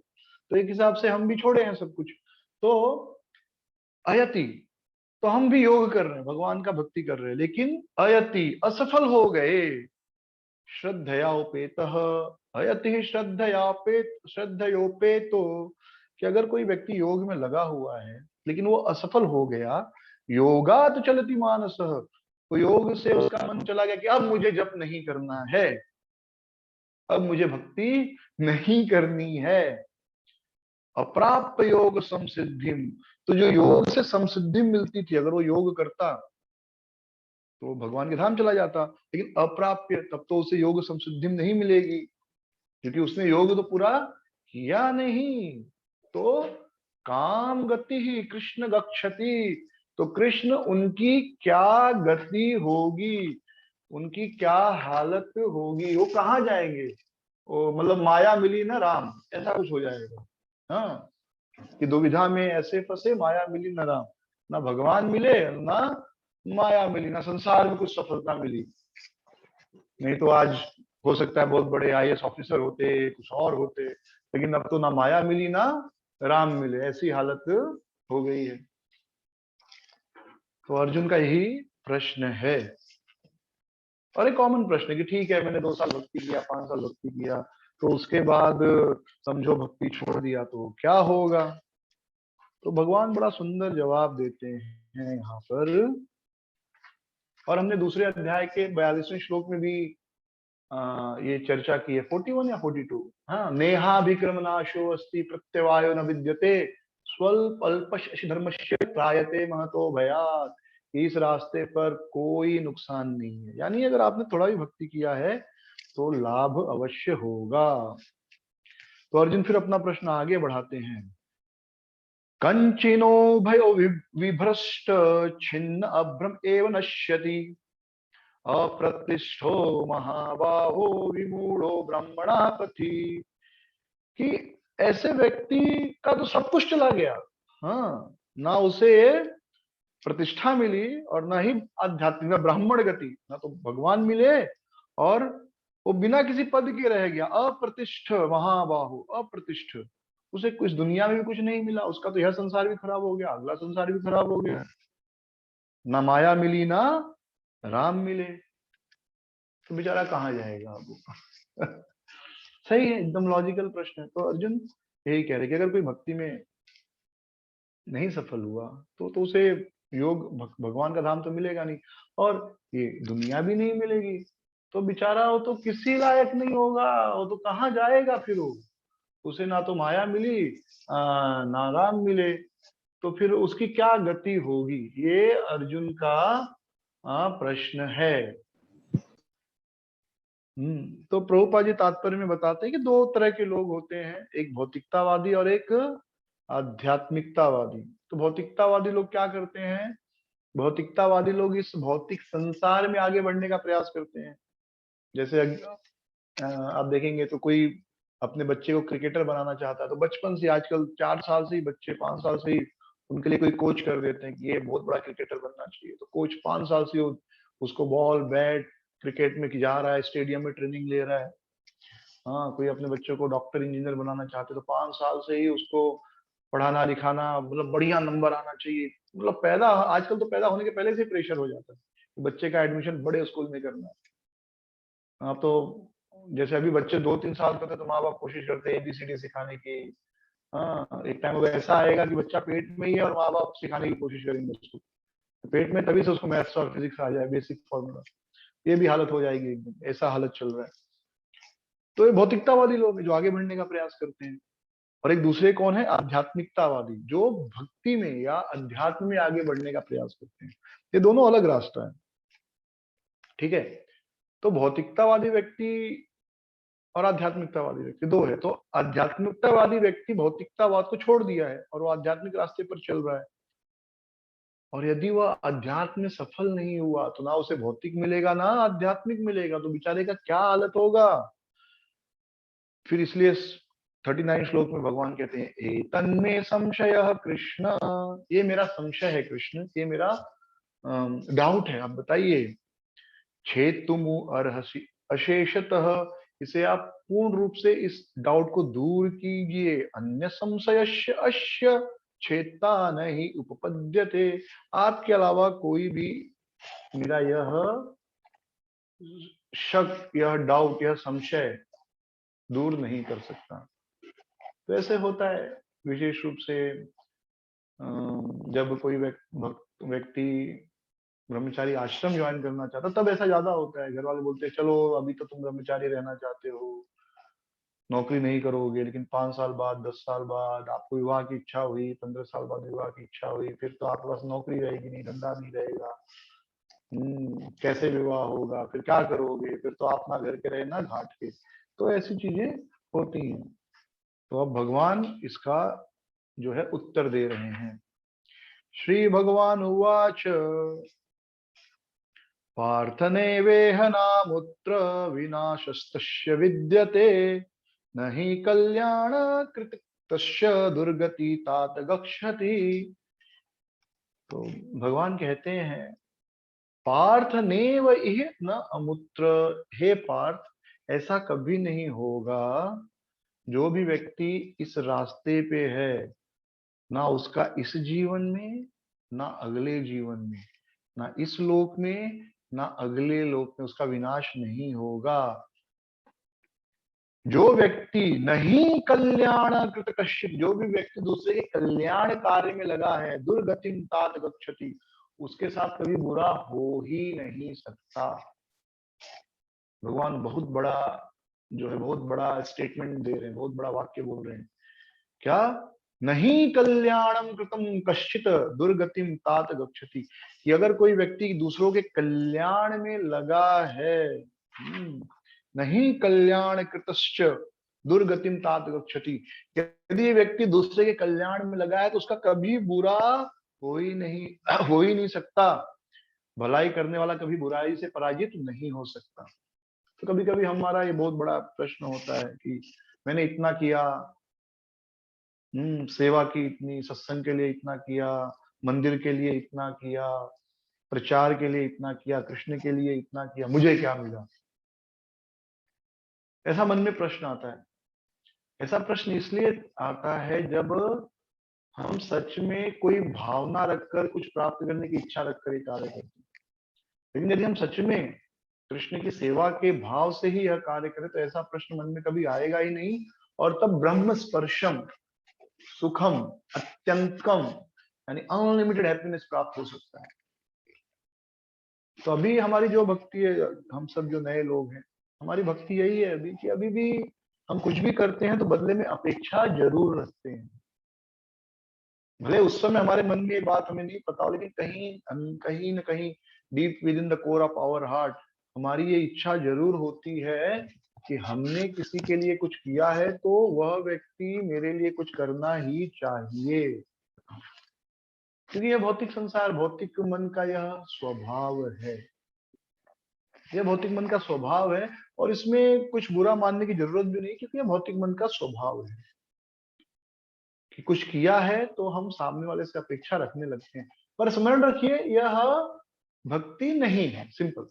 तो एक हिसाब से हम भी छोड़े हैं सब कुछ। तो अयति, तो हम भी योग कर रहे हैं, भगवान का भक्ति कर रहे हैं, लेकिन अयति असफल हो गए। श्रद्धयापेत, अयति श्रद्धयापेत श्रद्धयोपेतो, कि अगर कोई व्यक्ति योग में लगा हुआ है लेकिन वो असफल हो गया, योगात चलति मानसः, तो योग से उसका मन चला गया कि अब मुझे जप नहीं करना है, अब मुझे भक्ति नहीं करनी है। अप्राप्त योग संसिद्धिम, तो जो योग से संसिद्धि मिलती थी, अगर वो योग करता तो भगवान के धाम चला जाता, लेकिन अप्राप्य, तब तो उसे योग संसिद्धि नहीं मिलेगी क्योंकि उसने योग तो पूरा किया नहीं। तो काम गति ही कृष्ण गच्छति, तो कृष्ण उनकी क्या गति होगी, उनकी क्या हालत होगी, वो कहाँ जाएंगे, वो मतलब माया मिली ना राम, ऐसा कुछ हो जाएगा। हाँ, कि दुविधा में ऐसे फंसे, माया मिली ना राम, ना भगवान मिले ना माया मिली, ना संसार में कुछ सफलता मिली। नहीं तो आज हो सकता है बहुत बड़े आईएएस ऑफिसर होते, कुछ और होते, लेकिन अब तो ना माया मिली ना राम मिले, ऐसी हालत हो गई है। तो अर्जुन का यही प्रश्न है, और एक कॉमन प्रश्न है कि ठीक है मैंने 2 साल भक्ति किया, 5 साल भक्ति किया, तो उसके बाद समझो भक्ति छोड़ दिया तो क्या होगा। तो भगवान बड़ा सुंदर जवाब देते हैं यहाँ पर, और हमने दूसरे अध्याय के 42वें श्लोक में भी ये चर्चा की है, 41 या 42। हाँ, नेहाभिक्रम नाशो अस्ति प्रत्यवायो न विद्यते स्वल्प अल्पश धर्मस्य त्रायते महतो भयात्, इस रास्ते पर कोई नुकसान नहीं है, यानी अगर आपने थोड़ा भी भक्ति किया है तो लाभ अवश्य होगा। तो अर्जुन फिर अपना प्रश्न आगे बढ़ाते हैं, कंचिनो भयो विभ्रष्ट छिन्न अभ्रम एव नश्यति अप्रतिष्ठो महाबाहो विमूढ़ो ब्रह्मणा पथि, कि ऐसे व्यक्ति का तो सब कुछ चला गया। हाँ, ना उसे प्रतिष्ठा मिली और ना ही आध्यात्मिक ब्राह्मण गति, ना तो भगवान मिले, और वो बिना किसी पद के रह गया। अप्रतिष्ठ महाबाहु, अप्रतिष्ठ, उसे कुछ दुनिया में भी कुछ नहीं मिला, उसका तो यह संसार भी खराब हो गया, अगला संसार भी खराब हो गया, ना माया मिली ना राम मिले, तो बेचारा कहाँ जाएगा अब। सही है, एकदम लॉजिकल प्रश्न है। तो अर्जुन यही कह रहे कि अगर कोई भक्ति में नहीं सफल हुआ तो उसे योग भगवान का धाम तो मिलेगा नहीं, और ये दुनिया भी नहीं मिलेगी, तो बेचारा वो तो किसी लायक नहीं होगा, वो तो कहाँ जाएगा फिर वो, उसे ना तो माया मिली, ना राम मिले, तो फिर उसकी क्या गति होगी, ये अर्जुन का प्रश्न है। तो प्रभुपाद जी तात्पर्य में बताते हैं कि दो तरह के लोग होते हैं, एक भौतिकतावादी और एक आध्यात्मिकतावादी। तो भौतिकतावादी लोग क्या करते हैं, भौतिकतावादी लोग इस भौतिक संसार में आगे बढ़ने का प्रयास करते हैं। जैसे आप देखेंगे तो कोई अपने बच्चे को क्रिकेटर बनाना चाहता है, तो बचपन से, आजकल 4 साल से ही बच्चे, 5 साल से ही उनके लिए कोई कोच कर देते हैं कि ये बहुत बड़ा क्रिकेटर बनना चाहिए, तो कोच 5 साल से उसको बॉल बैट क्रिकेट में जा रहा है, स्टेडियम में ट्रेनिंग ले रहा है। हाँ, कोई अपने बच्चों को डॉक्टर इंजीनियर बनाना चाहते तो 5 साल से ही उसको पढ़ाना लिखाना, मतलब बढ़िया नंबर आना चाहिए, मतलब पैदा, आजकल तो पैदा होने के पहले से प्रेशर हो जाता है, बच्चे का एडमिशन बड़े स्कूल में करना है। हाँ, तो जैसे अभी बच्चे 2-3 साल के होते तो माँ बाप कोशिश करते हैं ABCD सिखाने की। हाँ, एक टाइम ऐसा आएगा कि बच्चा पेट में ही है और माँ बाप सिखाने की कोशिश करेंगे उसको, तो पेट में तभी से उसको मैथ्स और फिजिक्स आ जाए, बेसिक फॉर्मूला, ये भी हालत हो जाएगी एक दिन, ऐसा हालत चल रहा है। तो ये भौतिकतावादी लोग हैं जो आगे बढ़ने का प्रयास करते हैं, और एक दूसरे कौन है, आध्यात्मिकतावादी, जो भक्ति में या अध्यात्म में आगे बढ़ने का प्रयास करते हैं। ये दोनों अलग रास्ता है, ठीक है। तो भौतिकतावादी व्यक्ति और आध्यात्मिकतावादी व्यक्ति दो है, तो आध्यात्मिकतावादी व्यक्ति भौतिकतावाद को छोड़ दिया है और वो आध्यात्मिक रास्ते पर चल रहा है, और यदि वह अध्यात्म में सफल नहीं हुआ तो ना उसे भौतिक मिलेगा ना आध्यात्मिक मिलेगा, तो बेचारे का क्या हालत होगा। फिर इसलिए 39 श्लोक में भगवान कहते हैं, एतन्मे संशय कृष्ण, ये मेरा संशय है कृष्ण, ये मेरा डाउट है, आप बताइए। छेतुम अर्हसि अशेषतः, इसे आप पूर्ण रूप से इस डाउट को दूर कीजिए। अन्य संशयस्य अस्य छेता नहीं उपपद्यते, आपके अलावा कोई भी मेरा यह शक, यह डाउट, यह संशय दूर नहीं कर सकता। तो ऐसे होता है विशेष रूप से जब कोई व्यक्ति ब्रह्मचारी आश्रम ज्वाइन करना चाहता, तब ऐसा ज्यादा होता है, घर वाले बोलते हैं चलो अभी तो तुम ब्रह्मचारी रहना चाहते हो, नौकरी नहीं करोगे, लेकिन 5 साल बाद, 10 साल बाद आपको विवाह की इच्छा हुई, 15 साल बाद विवाह की इच्छा हुई, फिर तो आपके पास नौकरी रहेगी नहीं, धंधा नहीं रहेगा, कैसे विवाह होगा, फिर क्या करोगे, फिर तो आप ना घर के रहे ना घाट के, तो ऐसी चीजें होती हैं। तो अब भगवान इसका जो है उत्तर दे रहे हैं। श्री भगवान उवाच पार्थनेवेह नामुत्र विनाशस्तस्य विद्यते, न हि कल्याण कृतस्य दुर्गति तात गच्छति। तो भगवान कहते हैं, पार्थ नेव इह न अमुत्र, हे पार्थ ऐसा कभी नहीं होगा, जो भी व्यक्ति इस रास्ते पे है, ना उसका इस जीवन में, ना अगले जीवन में, ना इस लोक में, ना अगले लोक में उसका विनाश नहीं होगा। जो व्यक्ति नहीं कल्याण कृत कश्चित, जो भी व्यक्ति दूसरे के कल्याण कार्य में लगा है, दुर्गतिम तात गच्छति, उसके साथ कभी बुरा हो ही नहीं सकता। भगवान बहुत बड़ा जो है, बहुत बड़ा स्टेटमेंट दे रहे हैं, बहुत बड़ा वाक्य बोल रहे हैं। क्या, नहीं कल्याणम कृतम कश्चित दुर्गतिम तात गच्छति, कि अगर कोई व्यक्ति दूसरों के कल्याण में लगा है, नहीं कल्याण कृतश्च दुर्गतिम तात गच्छति, यदि व्यक्ति दूसरे के कल्याण में लगा है तो उसका कभी बुरा हो ही नहीं सकता। भलाई करने वाला कभी बुराई से पराजित नहीं हो सकता। तो कभी कभी हमारा ये बहुत बड़ा प्रश्न होता है कि मैंने इतना किया, सेवा की इतनी, सत्संग के लिए इतना किया, मंदिर के लिए इतना किया, प्रचार के लिए इतना किया, कृष्ण के लिए इतना किया, मुझे क्या मिला, ऐसा मन में प्रश्न आता है। ऐसा प्रश्न इसलिए आता है जब हम सच में कोई भावना रखकर, कुछ प्राप्त करने की इच्छा रखकर ये कार्य करते हैं। लेकिन यदि हम सच में कृष्ण की सेवा के भाव से ही यह कार्य करें तो ऐसा प्रश्न मन में कभी आएगा ही नहीं। और तब ब्रह्म स्पर्शम सुखम अत्यंतम यानी अनलिमिटेड हैप्पीनेस प्राप्त हो सकता है। तो अभी हमारी जो भक्ति है, हम सब जो नए लोग हैं, हमारी भक्ति यही है अभी कि अभी भी हम कुछ भी करते हैं तो बदले में अपेक्षा जरूर रखते हैं। भले उस समय हमारे मन में ये बात हमें नहीं पता हो, लेकिन कहीं न कहीं deep within the core of our heart हमारी ये इच्छा जरूर होती है कि हमने किसी के लिए कुछ किया है तो वह व्यक्ति मेरे लिए कुछ करना ही चाहिए। क्योंकि यह भौतिक संसार, भौतिक मन का यह स्वभाव है। यह भौतिक मन का स्वभाव है और इसमें कुछ बुरा मानने की जरूरत भी नहीं, क्योंकि यह भौतिक मन का स्वभाव है कि कुछ किया है तो हम सामने वाले से अपेक्षा रखने लगते हैं। पर स्मरण रखिए, यह भक्ति नहीं है। सिंपल,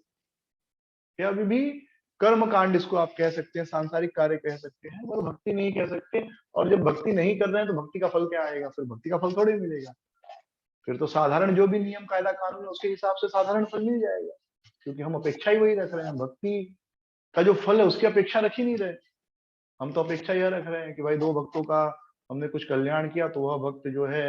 यह अभी भी कर्म कांड इसको आप कह सकते हैं, सांसारिक कार्य कह सकते हैं, पर भक्ति नहीं कह सकते। और जब भक्ति नहीं कर रहे हैं तो भक्ति का फल क्या आएगा? फिर भक्ति का फल थोड़ी मिलेगा। फिर तो साधारण जो भी नियम कायदा कानून है उसके हिसाब से साधारण फल मिल जाएगा, क्योंकि हम अपेक्षा ही वही रख रहे हैं। भक्ति का जो फल है उसकी अपेक्षा रख ही नहीं रहे। हम तो अपेक्षा यह रख रहे हैं कि भाई दो भक्तों का हमने कुछ कल्याण किया तो वह भक्त जो है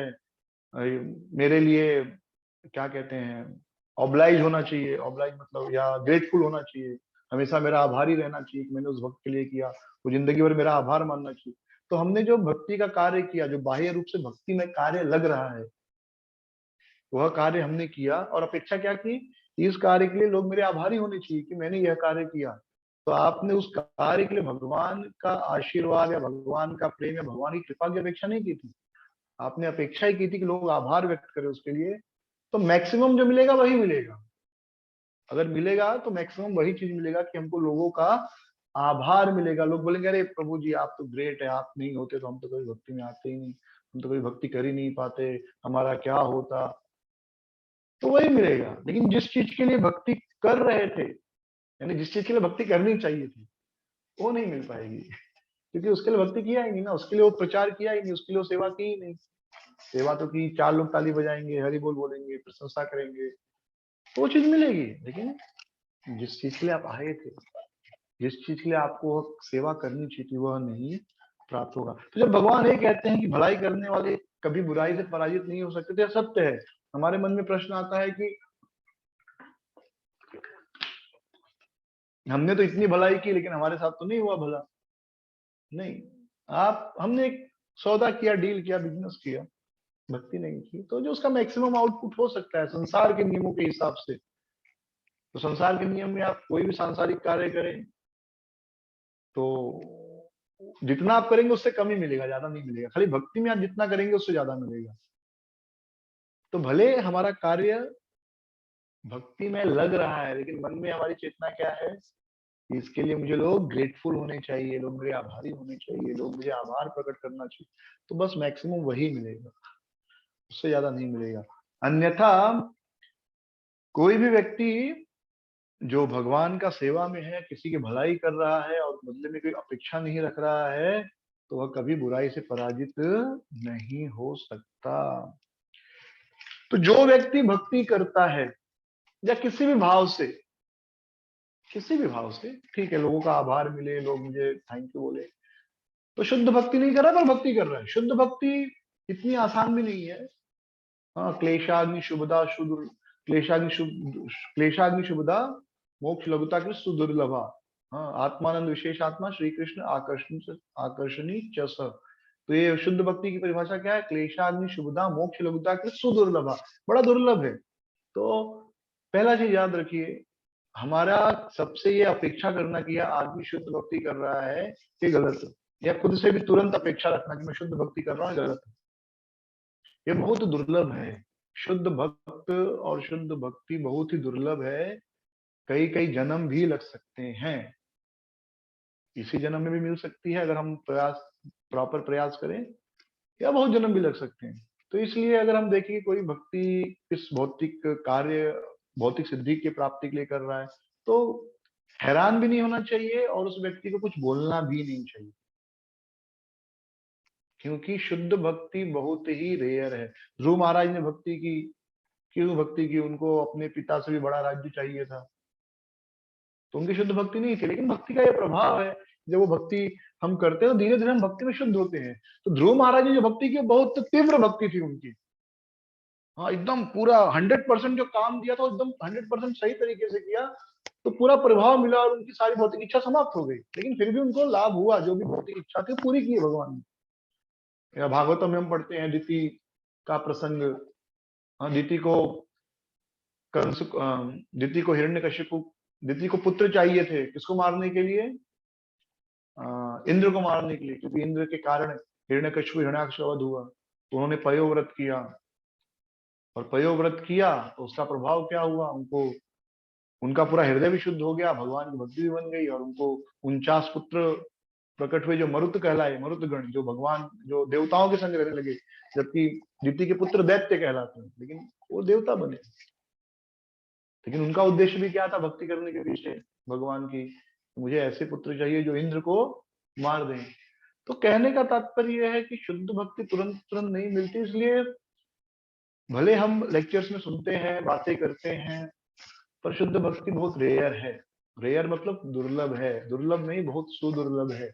मेरे लिए क्या कहते हैं, ऑब्लाइज होना चाहिए। ऑब्लाइज मतलब या ग्रेटफुल होना चाहिए, हमेशा मेरा आभारी रहना चाहिए कि मैंने उस भक्त के लिए किया, वो जिंदगी भर मेरा आभार मानना चाहिए। तो हमने जो भक्ति का कार्य किया, जो बाह्य रूप से भक्ति में कार्य लग रहा है, वह कार्य हमने किया और अपेक्षा क्या की, इस कार्य के लिए लोग मेरे आभारी होने चाहिए कि मैंने यह कार्य किया। तो आपने उस कार्य के लिए भगवान का आशीर्वाद या भगवान का प्रेम या भगवान की कृपा की अपेक्षा नहीं की थी। आपने अपेक्षा ही की थी कि लोग आभार व्यक्त करें उसके लिए। तो मैक्सिमम जो मिलेगा वही मिलेगा। अगर मिलेगा तो मैक्सिमम वही चीज मिलेगा कि हमको लोगों का आभार मिलेगा। लोग बोलेंगे अरे प्रभु जी आप तो ग्रेट है, आप नहीं होते तो हम तो कभी भक्ति में आते ही नहीं, हम तो कभी भक्ति कर ही नहीं पाते, हमारा क्या होता। तो वही मिलेगा। लेकिन जिस चीज के लिए भक्ति कर रहे थे, यानी जिस चीज के लिए भक्ति करनी चाहिए थी, वो नहीं मिल पाएगी, क्योंकि उसके लिए भक्ति किया ही नहीं ना, उसके लिए वो प्रचार किया ही नहीं, उसके लिए वो सेवा की ही नहीं। सेवा तो की, चार लोग ताली बजाएंगे, हरि बोल बोलेंगे, प्रशंसा करेंगे, तो वो चीज मिलेगी। लेकिन जिस चीज के लिए आप आए थे, जिस चीज के लिए आपको सेवा करनी चाहिए थी, वह नहीं प्राप्त होगा। तो जब भगवान ये कहते हैं कि भलाई करने वाले कभी बुराई से पराजित नहीं हो सकते, तो यह सत्य है। हमारे मन में प्रश्न आता है कि हमने तो इतनी भलाई की लेकिन हमारे साथ तो नहीं हुआ भला। नहीं, आप हमने एक सौदा किया, डील किया, बिजनेस किया, भक्ति नहीं की, तो जो उसका मैक्सिमम आउटपुट हो सकता है संसार के नियमों के हिसाब से, तो संसार के नियम में आप कोई भी सांसारिक कार्य करें तो जितना आप करेंगे उससे कम ही मिलेगा, ज्यादा नहीं मिलेगा। खाली भक्ति में आप जितना करेंगे उससे ज्यादा मिलेगा। तो भले हमारा कार्य भक्ति में लग रहा है, लेकिन मन में हमारी चेतना क्या है, इसके लिए मुझे लोग ग्रेटफुल होने चाहिए, लोग मेरे आभारी होने चाहिए, लोग मुझे आभार प्रकट करना चाहिए। तो बस मैक्सिमम वही मिलेगा, उससे ज्यादा नहीं मिलेगा। अन्यथा कोई भी व्यक्ति जो भगवान का सेवा में है, किसी की भलाई कर रहा है और बदले में कोई अपेक्षा नहीं रख रहा है, तो वह कभी बुराई से पराजित नहीं हो सकता। तो जो व्यक्ति भक्ति करता है या किसी भी भाव से, किसी भी भाव से, ठीक है, लोगों का आभार मिले, लोग मुझे थैंक यू बोले, तो शुद्ध भक्ति नहीं कर रहा पर भक्ति कर रहा है। शुद्ध भक्ति इतनी आसान भी नहीं है। हाँ, क्लेशाग्नि शुभदा सुदुर, क्लेशाग्नि शुभदा मोक्ष लघुता कृत सुदुर्लभा। हाँ, आत्मानंद विशेष आत्मा श्री कृष्ण आकर्षणी च स। तो ये शुद्ध भक्ति की परिभाषा क्या है? क्लेशाग्नि शुभदा मोक्ष लघुता कृत सुदुर्लभा, बड़ा दुर्लभ है। तो पहला चीज याद रखिए, हमारा सबसे ये अपेक्षा करना कि यह आदमी शुद्ध भक्ति कर रहा है, ये गलत है। या खुद से भी तुरंत अपेक्षा रखना कि मैं शुद्ध भक्ति कर रहा हूँ, गलत है। ये बहुत दुर्लभ है। शुद्ध भक्त और शुद्ध भक्ति बहुत ही दुर्लभ है। कई कई जन्म भी लग सकते हैं, इसी जन्म में भी मिल सकती है अगर हम प्रॉपर प्रयास करें, या बहुत जन्म भी लग सकते हैं। तो इसलिए अगर हम देखें कोई भक्ति इस भौतिक कार्य, भौतिक सिद्धि की प्राप्ति के लिए कर रहा है, तो हैरान भी नहीं होना चाहिए और उस व्यक्ति को कुछ बोलना भी नहीं चाहिए, क्योंकि शुद्ध भक्ति बहुत ही रेयर है। ध्रुव महाराज ने भक्ति की, क्यों भक्ति की? उनको अपने पिता से भी बड़ा राज्य चाहिए था, तो उनकी शुद्ध भक्ति नहीं थी। लेकिन भक्ति का यह प्रभाव है, जब वो भक्ति हम करते हैं तो धीरे धीरे हम भक्ति में शुद्ध होते हैं। तो ध्रुव महाराज ने जो भक्ति की बहुत तीव्र भक्ति थी उनकी, हाँ एकदम पूरा 100% जो काम दिया था वो एकदम 100% सही तरीके से किया, तो पूरा प्रभाव मिला और उनकी सारी भौतिक इच्छा समाप्त हो गई, लेकिन फिर भी उनको लाभ हुआ, जो भी भौतिक इच्छा थी पूरी की भगवान ने। या भागवतम में हम पढ़ते हैं दिति का प्रसंग। हाँ, दिति को हिरण्यकशिपु, दिति को पुत्र चाहिए थे किसको मारने के लिए, इंद्र को मारने के लिए, क्योंकि इंद्र के कारण हिरण्यकशिपु हिरण्याक्ष का वध हुआ, तो उन्होंने पयोव्रत किया, और पयोव्रत किया तो उसका प्रभाव क्या हुआ, उनको उनका पूरा हृदय भी शुद्ध हो गया, भगवान की भक्ति भी बन गई, और उनको 49 पुत्र प्रकट हुए जो मरुत कहलाए, मरुतगण, जो भगवान जो देवताओं के संग रहने लगे, जबकि दिति के पुत्र दैत्य कहलाते हैं, लेकिन वो देवता बने। लेकिन उनका उद्देश्य भी क्या था भक्ति करने के पीछे भगवान की, मुझे ऐसे पुत्र चाहिए जो इंद्र को मार दें। तो कहने का तात्पर्य यह है कि शुद्ध भक्ति तुरंत तुरंत नहीं मिलती, इसलिए भले हम लेक्चर्स में सुनते हैं, बातें करते हैं, पर शुद्ध भक्ति बहुत रेयर है। रेयर मतलब दुर्लभ है, दुर्लभ नहीं, बहुत सुदुर्लभ है।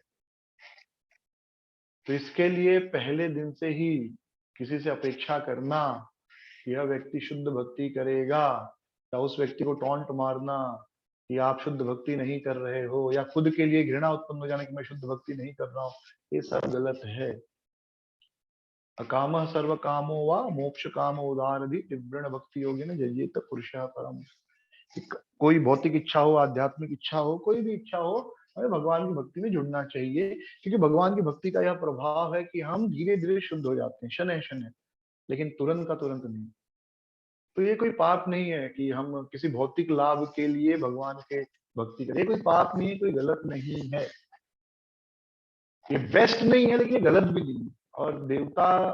तो इसके लिए पहले दिन से ही किसी से अपेक्षा करना कि यह व्यक्ति शुद्ध भक्ति करेगा, या उस व्यक्ति को टॉन्ट मारना कि आप शुद्ध भक्ति नहीं कर रहे हो, या खुद के लिए घृणा उत्पन्न हो जाना कि मैं शुद्ध भक्ति नहीं कर रहा हूँ, ये सब गलत है। अकाम सर्व कामो वा मोक्ष कामो उदारधि तीव्रण भक्ति योगी ने जयेत पुरुषः परम। कोई भौतिक इच्छा हो, आध्यात्मिक इच्छा हो, कोई भी इच्छा हो, हमें भगवान की भक्ति में जुड़ना चाहिए, क्योंकि भगवान की भक्ति का यह प्रभाव है कि हम धीरे धीरे शुद्ध हो जाते हैं, शनय शनय, लेकिन तुरंत का तुरंत नहीं। तो ये कोई पाप नहीं है कि हम किसी भौतिक लाभ के लिए भगवान के भक्ति करें, ये कोई पाप नहीं है, कोई गलत नहीं है, ये बेस्ट नहीं है, लेकिन ये गलत भी नहीं है, और देवता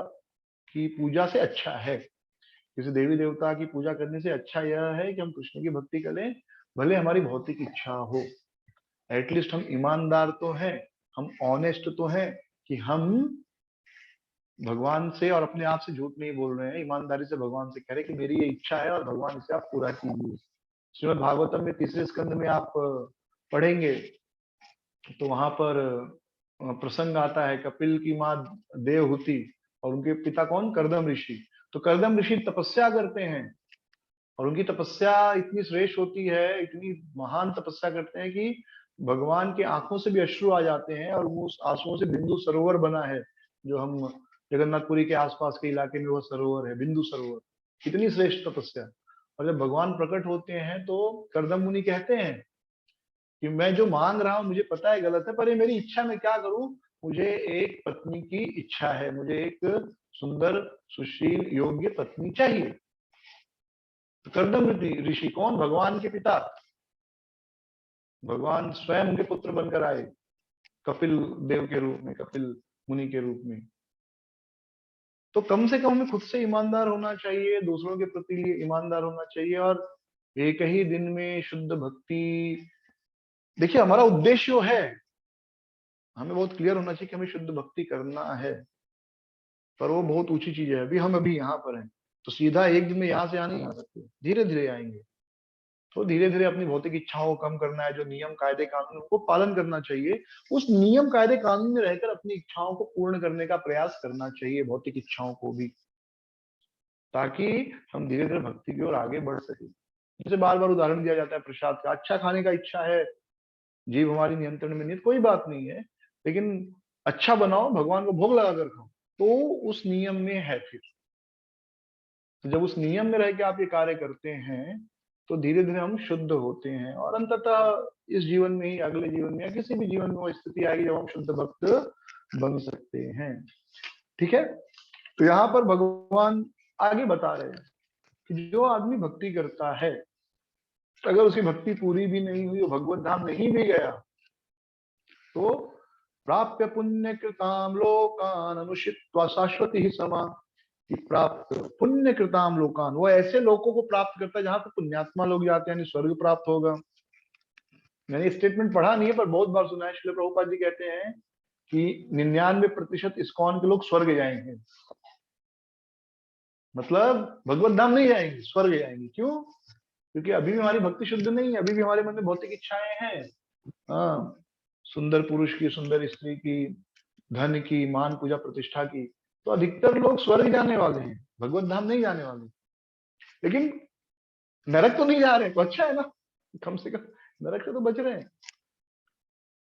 की पूजा से अच्छा है, किसी देवी देवता की पूजा करने से अच्छा यह है कि हम कृष्ण की भक्ति करें, भले हमारी भौतिक इच्छा हो, एटलीस्ट हम ईमानदार तो हैं, हम ऑनेस्ट तो हैं कि हम भगवान से और अपने आप से झूठ नहीं बोल रहे हैं, ईमानदारी से भगवान से कह रहे कि मेरी ये इच्छा है और भगवान इसे आप पूरा कीजिए। श्रीमद भागवतम में 3रे स्कंद में आप पढ़ेंगे तो वहां पर प्रसंग आता है, कपिल की माँ देवहूति और उनके पिता कौन, कर्दम ऋषि। तो कर्दम ऋषि तपस्या करते हैं, और उनकी तपस्या इतनी श्रेष्ठ होती है, इतनी महान तपस्या करते हैं कि भगवान की आंखों से भी अश्रु आ जाते हैं, और वो उस आंसुओं से बिंदु सरोवर बना है, जो हम जगन्नाथपुरी के आसपास के इलाके में वो सरोवर है, बिंदु सरोवर। कितनी श्रेष्ठ तपस्या। और जब भगवान प्रकट होते हैं तो कर्दम मुनि कहते हैं कि मैं जो मांग रहा हूँ मुझे पता है गलत है, पर ये मेरी इच्छा, मैं क्या करूं, मुझे एक पत्नी की इच्छा है, मुझे एक सुंदर सुशील योग्य पत्नी चाहिए। तो कर्दम ऋषि कौन, भगवान के पिता, भगवान स्वयं उनके पुत्र बनकर आए कपिल देव के रूप में, कपिल मुनि के रूप में। तो कम से कम हमें खुद से ईमानदार होना चाहिए, दूसरों के प्रति लिए ईमानदार होना चाहिए, और एक ही दिन में शुद्ध भक्ति, देखिए हमारा उद्देश्य जो है, हमें बहुत क्लियर होना चाहिए कि हमें शुद्ध भक्ति करना है, पर वो बहुत ऊंची चीज है। अभी यहाँ पर हैं, तो सीधा एक दिन में यहाँ से यहाँ नहीं आ सकते, धीरे धीरे आएंगे। तो धीरे धीरे अपनी भौतिक इच्छाओं को कम करना है, जो नियम कायदे कानून को पालन करना चाहिए, उस नियम कायदे कानून में रहकर अपनी इच्छाओं को पूर्ण करने का प्रयास करना चाहिए, भौतिक इच्छाओं को भी, ताकि हम धीरे धीरे भक्ति की ओर आगे बढ़ सके। जैसे बार बार उदाहरण दिया जाता है प्रसाद का, अच्छा खाने का इच्छा है, जीव हमारी नियंत्रण में नहीं, कोई बात नहीं है, लेकिन अच्छा बनाओ, भगवान को भोग लगा कर खाओ, तो उस नियम में है फिर। तो जब उस नियम में रह के आप ये कार्य करते हैं तो धीरे धीरे हम शुद्ध होते हैं, और अंततः इस जीवन में ही, अगले जीवन में, या किसी भी जीवन में वो स्थिति आएगी जब हम शुद्ध भक्त बन सकते हैं। ठीक है, तो यहाँ पर भगवान आगे बता रहे हैं कि जो आदमी भक्ति करता है, अगर उसकी भक्ति पूरी भी नहीं हुई, वो भगवत धाम नहीं भी गया, तो प्राप्य पुण्य कृताम लोकान अनुषित्वा शाश्वती ही समा, कि प्राप्त पुण्य कृताम लोकान, वो ऐसे लोगों को प्राप्त करता है जहां पर पुण्यात्मा लोग जाते हैं, यानी स्वर्ग प्राप्त होगा। मैंने स्टेटमेंट पढ़ा नहीं है पर बहुत बार सुना है, श्रील प्रभुपाद जी कहते हैं कि 99% इस्कॉन के लोग स्वर्ग जाएंगे, मतलब भगवत धाम नहीं जाएंगे, स्वर्ग जाएंगे। क्यों? क्योंकि अभी भी हमारी भक्ति शुद्ध नहीं है, अभी भी हमारे मन में भौतिक इच्छाएं हैं। हाँ, सुंदर पुरुष की, सुंदर स्त्री की, धन की, मान पूजा प्रतिष्ठा की, तो अधिकतर लोग स्वर्ग जाने वाले हैं, भगवत धाम नहीं जाने वाले। लेकिन नरक तो नहीं जा रहे, तो अच्छा है ना, कम से कम नरक से तो बच रहे हैं।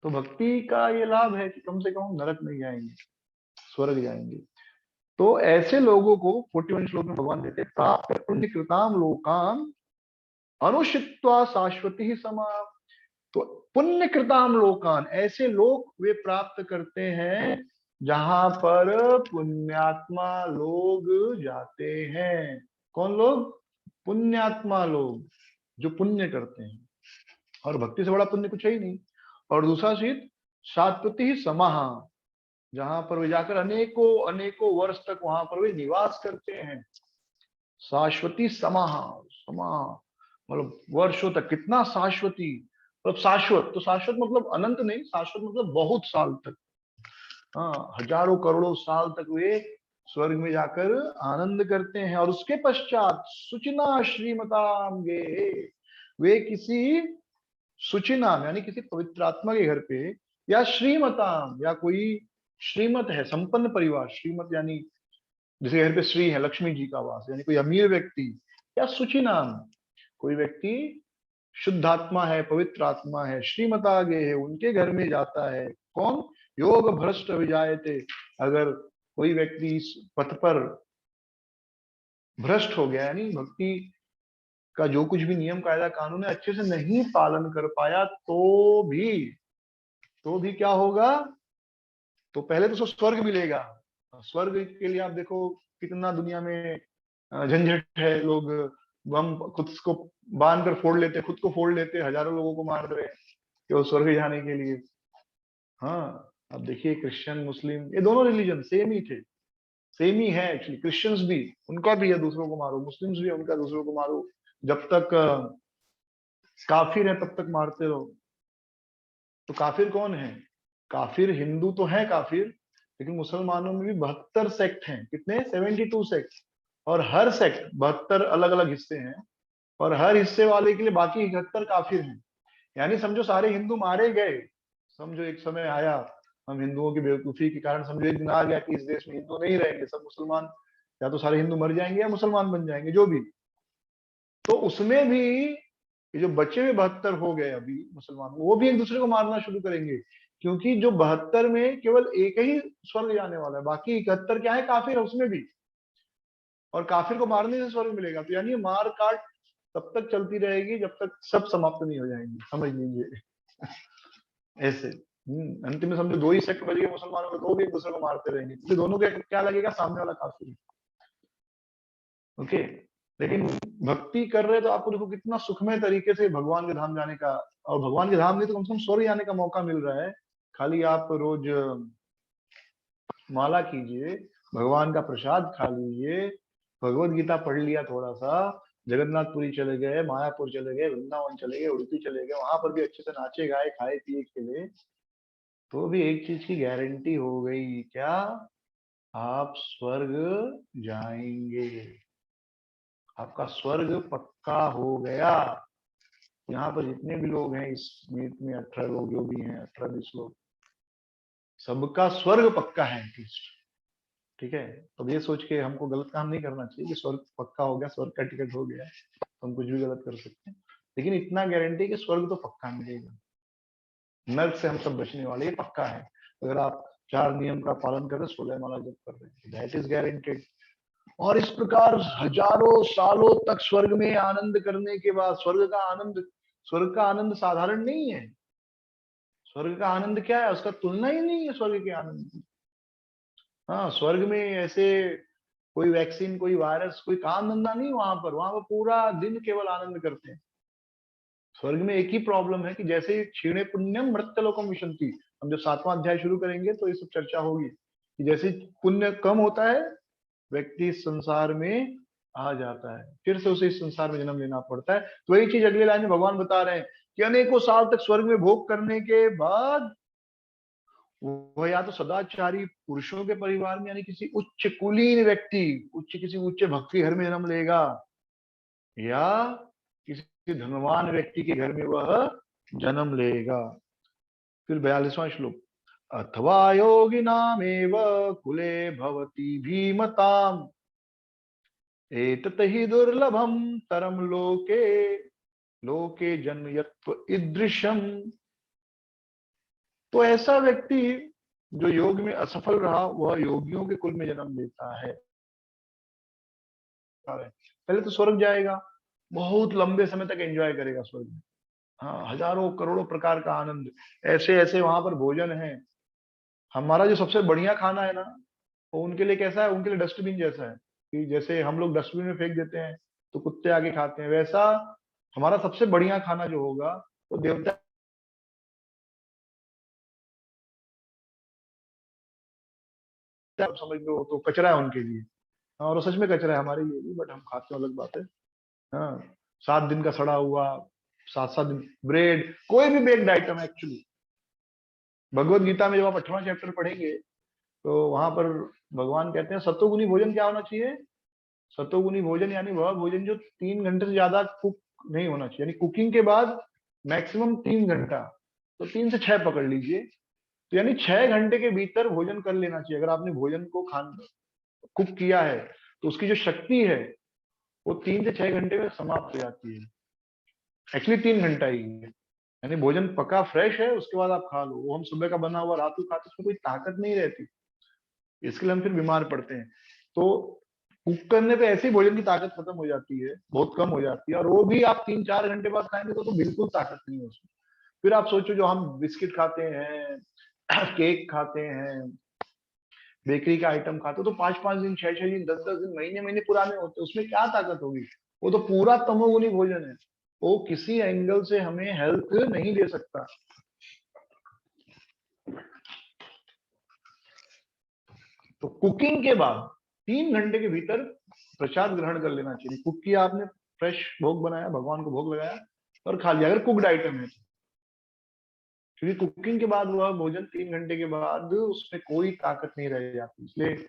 तो भक्ति का ये लाभ है कि कम से कम हम नरक नहीं जाएंगे, स्वर्ग जाएंगे। तो ऐसे लोगों को 41 श्लोक में भगवान देते, प्राप्त पुण्य कृताम लोकाम अनुषित्वा शाश्वती ही समा। तो पुण्य कृताम लोकान, ऐसे लोक वे प्राप्त करते हैं जहां पर पुण्यात्मा लोग जाते हैं। कौन लोग? पुण्यात्मा लोग, जो पुण्य करते हैं, और भक्ति से बड़ा पुण्य कुछ है ही नहीं। और दूसरा चीज, शाश्वती ही समाह, जहां पर वे जाकर अनेकों अनेकों वर्ष तक वहां पर वे निवास करते हैं। शाश्वती समाह, समाह मतलब वर्षों तक। कितना शाश्वती, मतलब शाश्वत, तो शाश्वत मतलब अनंत नहीं, शाश्वत मतलब बहुत साल तक। हाँ, हजारों करोड़ों साल तक वे स्वर्ग में जाकर आनंद करते हैं। और उसके पश्चात सुचिना श्रीमताम गे, वे किसी सुचिनाम यानी किसी पवित्र आत्मा के घर पे, या श्रीमताम, या कोई श्रीमत है, संपन्न परिवार, श्रीमत यानी जिसके घर पे श्री है, लक्ष्मी जी का वास, यानी कोई अमीर व्यक्ति, या सुचिनाम कोई व्यक्ति शुद्ध आत्मा है, पवित्र आत्मा है, श्रीमतागे है, उनके घर में जाता है। कौन? योग भ्रष्ट विजायते, अगर कोई व्यक्ति इस पथ पर भ्रष्ट हो गया, यानी भक्ति का जो कुछ भी नियम कायदा कानून है अच्छे से नहीं पालन कर पाया, तो भी क्या होगा? तो पहले तो उसको स्वर्ग मिलेगा। स्वर्ग के लिए आप देखो कितना दुनिया में झंझट है, लोग बम खुद को बांध कर फोड़ लेते, खुद को फोड़ लेते, हजारों लोगों को मार रहे हैं कि वो स्वर्ग जाने के लिए। हाँ, अब देखिए क्रिश्चियन मुस्लिम ये दोनों रिलीजन सेम ही थे, सेम ही है एक्चुअली। क्रिश्चियंस भी, उनका भी है दूसरों को मारो, मुस्लिम्स भी है उनका दूसरों को मारो, जब तक काफिर है तब तक मारते रहो। तो काफिर कौन है? काफिर हिंदू तो है काफिर, लेकिन मुसलमानों में भी 72 सेक्ट हैं। कितने? 72 सेक्ट। और हर सेक्ट 72 अलग अलग हिस्से हैं, और हर हिस्से वाले के लिए बाकी 71 काफिर हैं। यानी समझो सारे हिंदू मारे गए। समझो एक समय आया, हम हिंदुओं की बेवकूफी के कारण समझो एक दिन आ गया कि इस देश में हिंदू नहीं रहेंगे, सब मुसलमान, या तो सारे हिंदू मर जाएंगे या मुसलमान बन जाएंगे, जो भी। तो उसमें भी ये जो बचे हुए 72 हो गए अभी मुसलमान, वो भी एक दूसरे को मारना शुरू करेंगे, क्योंकि जो 72 में केवल एक ही स्वर्ग जाने वाला है, बाकी 71 क्या है? काफिर है उसमें भी। और काफिर को मारने से स्वर्ग मिलेगा। तो यानी मार काट तब तक चलती रहेगी जब तक सब समाप्त नहीं हो जाएंगे, समझ लीजिए। ऐसे अंतिम में समझो दो ही सेक्ट बच गए मुसलमानों के, तो भी एक दूसरे को मारते रहेंगे, तो दोनों के क्या लगेगा? सामने वाला काफिर। ओके। लेकिन भक्ति कर रहे तो आपको देखो कितना सुखमय तरीके से भगवान के धाम जाने का, और भगवान के धाम नहीं तो कम से कम स्वर्ग जाने का मौका मिल रहा है। खाली आप रोज माला कीजिए, भगवान का प्रसाद खा लीजिए, भगवत गीता पढ़ लिया थोड़ा सा, जगन्नाथपुरी चले गए, मायापुर चले गए, वृंदावन चले गए, उडुपी चले गए, वहां पर भी अच्छे से नाचे गाए खाए पिए खेले, तो भी एक चीज की गारंटी हो गई क्या? आप स्वर्ग जाएंगे, आपका स्वर्ग पक्का हो गया। यहाँ पर जितने भी लोग हैं इस मीट में, 18 लोग जो भी हैं, 18-20 लोग, सबका स्वर्ग पक्का है एटलीस्ट। ठीक है, तो ये सोच के हमको गलत काम नहीं करना चाहिए कि स्वर्ग पक्का हो गया, स्वर्ग का टिकट हो गया तो हम कुछ भी गलत कर सकते हैं। लेकिन इतना गारंटी कि स्वर्ग तो पक्का मिलेगा, नर्क से हम सब बचने वाले, ये पक्का है। अगर आप 4 नियम का पालन कर रहे, 16 माला जप कर रहे हैं, दैट इज गारंटेड। और इस प्रकार हजारों सालों तक स्वर्ग में आनंद करने के बाद, स्वर्ग का आनंद साधारण नहीं है। स्वर्ग का आनंद क्या है? उसका तुलना ही नहीं है स्वर्ग के आनंद की। हाँ, स्वर्ग में ऐसे कोई वैक्सीन, कोई वायरस, कोई काम धंधा नहीं वहां पर पूरा दिन केवल आनंद करते हैं। स्वर्ग में एक ही प्रॉब्लम है कि जैसे क्षीणे पुण्यम मृत्यलोकम विशंति, हम जब 7वां अध्याय शुरू करेंगे तो ये सब चर्चा होगी कि जैसे पुण्य कम होता है, व्यक्ति इस संसार में आ जाता है, फिर से उसे इस संसार में जन्म लेना पड़ता है। तो वही चीज अगले लाइन में भगवान बता रहे हैं कि अनेकों साल तक स्वर्ग में भोग करने के बाद वह या तो सदाचारी पुरुषों के परिवार में, यानी किसी उच्च कुलीन व्यक्ति, किसी उच्च भक्ति घर में जन्म लेगा, या किसी धनवान व्यक्ति के घर में वह जन्म लेगा। फिर 42वां श्लोक, अथवा योगिनामेव कुले भवति भीमताम, एतत हि दुर्लभम तरम लोके लोके जन्मयत्व ईदृशम। तो ऐसा व्यक्ति जो योग में असफल रहा वह योगियों के कुल में जन्म लेता है। पहले तो स्वर्ग जाएगा, बहुत लंबे समय तक एंजॉय करेगा स्वर्ग में। हाँ, हजारों करोड़ों प्रकार का आनंद, ऐसे ऐसे वहां पर भोजन है। हमारा जो सबसे बढ़िया खाना है ना, वो उनके लिए कैसा है, उनके लिए डस्टबिन जैसा है। कि जैसे हम लोग डस्टबिन में फेंक देते हैं तो कुत्ते आके खाते हैं, वैसा हमारा सबसे बढ़िया खाना जो होगा वो देवता समझ लो तो कचरा है उनके लिए। हाँ, और वो सच में कचरा है हमारे लिए भी, बट हम खाते हैं, अलग बात है। हाँ, 7 दिन का सड़ा हुआ, 7 7 दिन ब्रेड, कोई भी baked item actually. Bhagavad Gita में जब आप 8वां चैप्टर पढ़ेंगे तो वहां पर भगवान कहते हैं सत्वगुणी भोजन क्या होना चाहिए। सत्वगुणी भोजन यानी वह भोजन जो 3 घंटे से ज्यादा कुक नहीं होना चाहिए, यानी कुकिंग के बाद मैक्सिमम 3 घंटा, तो 3 से 6 पकड़ लीजिए। तो यानी 6 घंटे के भीतर भोजन कर लेना चाहिए। अगर आपने भोजन को खान कुक किया है तो उसकी जो शक्ति है वो 3 से 6 घंटे में समाप्त हो जाती है। एक्चुअली 3 घंटा ही है, यानी भोजन पका फ्रेश है उसके बाद आप खा लो। वो हम सुबह का बना हुआ रात को खाते उसमें कोई ताकत नहीं रहती, इसके लिए हम फिर बीमार पड़ते हैं। तो कुक करने पे ऐसे ही भोजन की ताकत खत्म हो जाती है, बहुत कम हो जाती है, और वो भी आप 3 4 घंटे बाद खाएंगे तो बिल्कुल ताकत नहीं है उसमें। फिर आप सोचो जो हम बिस्किट खाते हैं, केक खाते हैं, बेकरी का आइटम खाते हो, तो 5 5 दिन, 6 6 दिन, 10 10 दिन, महीने महीने पुराने होते हैं, उसमें क्या ताकत होगी। वो तो पूरा तमोगुनी भोजन है, वो किसी एंगल से हमें हेल्प नहीं दे सकता। तो कुकिंग के बाद 3 घंटे के भीतर प्रसाद ग्रहण कर लेना चाहिए। कुक किया आपने, फ्रेश भोग बनाया, भगवान को भोग लगाया और खा लिया, अगर कुकड आइटम है। क्योंकि कुकिंग के बाद वह भोजन 3 घंटे के बाद उसमें कोई ताकत नहीं रह जाती, इसलिए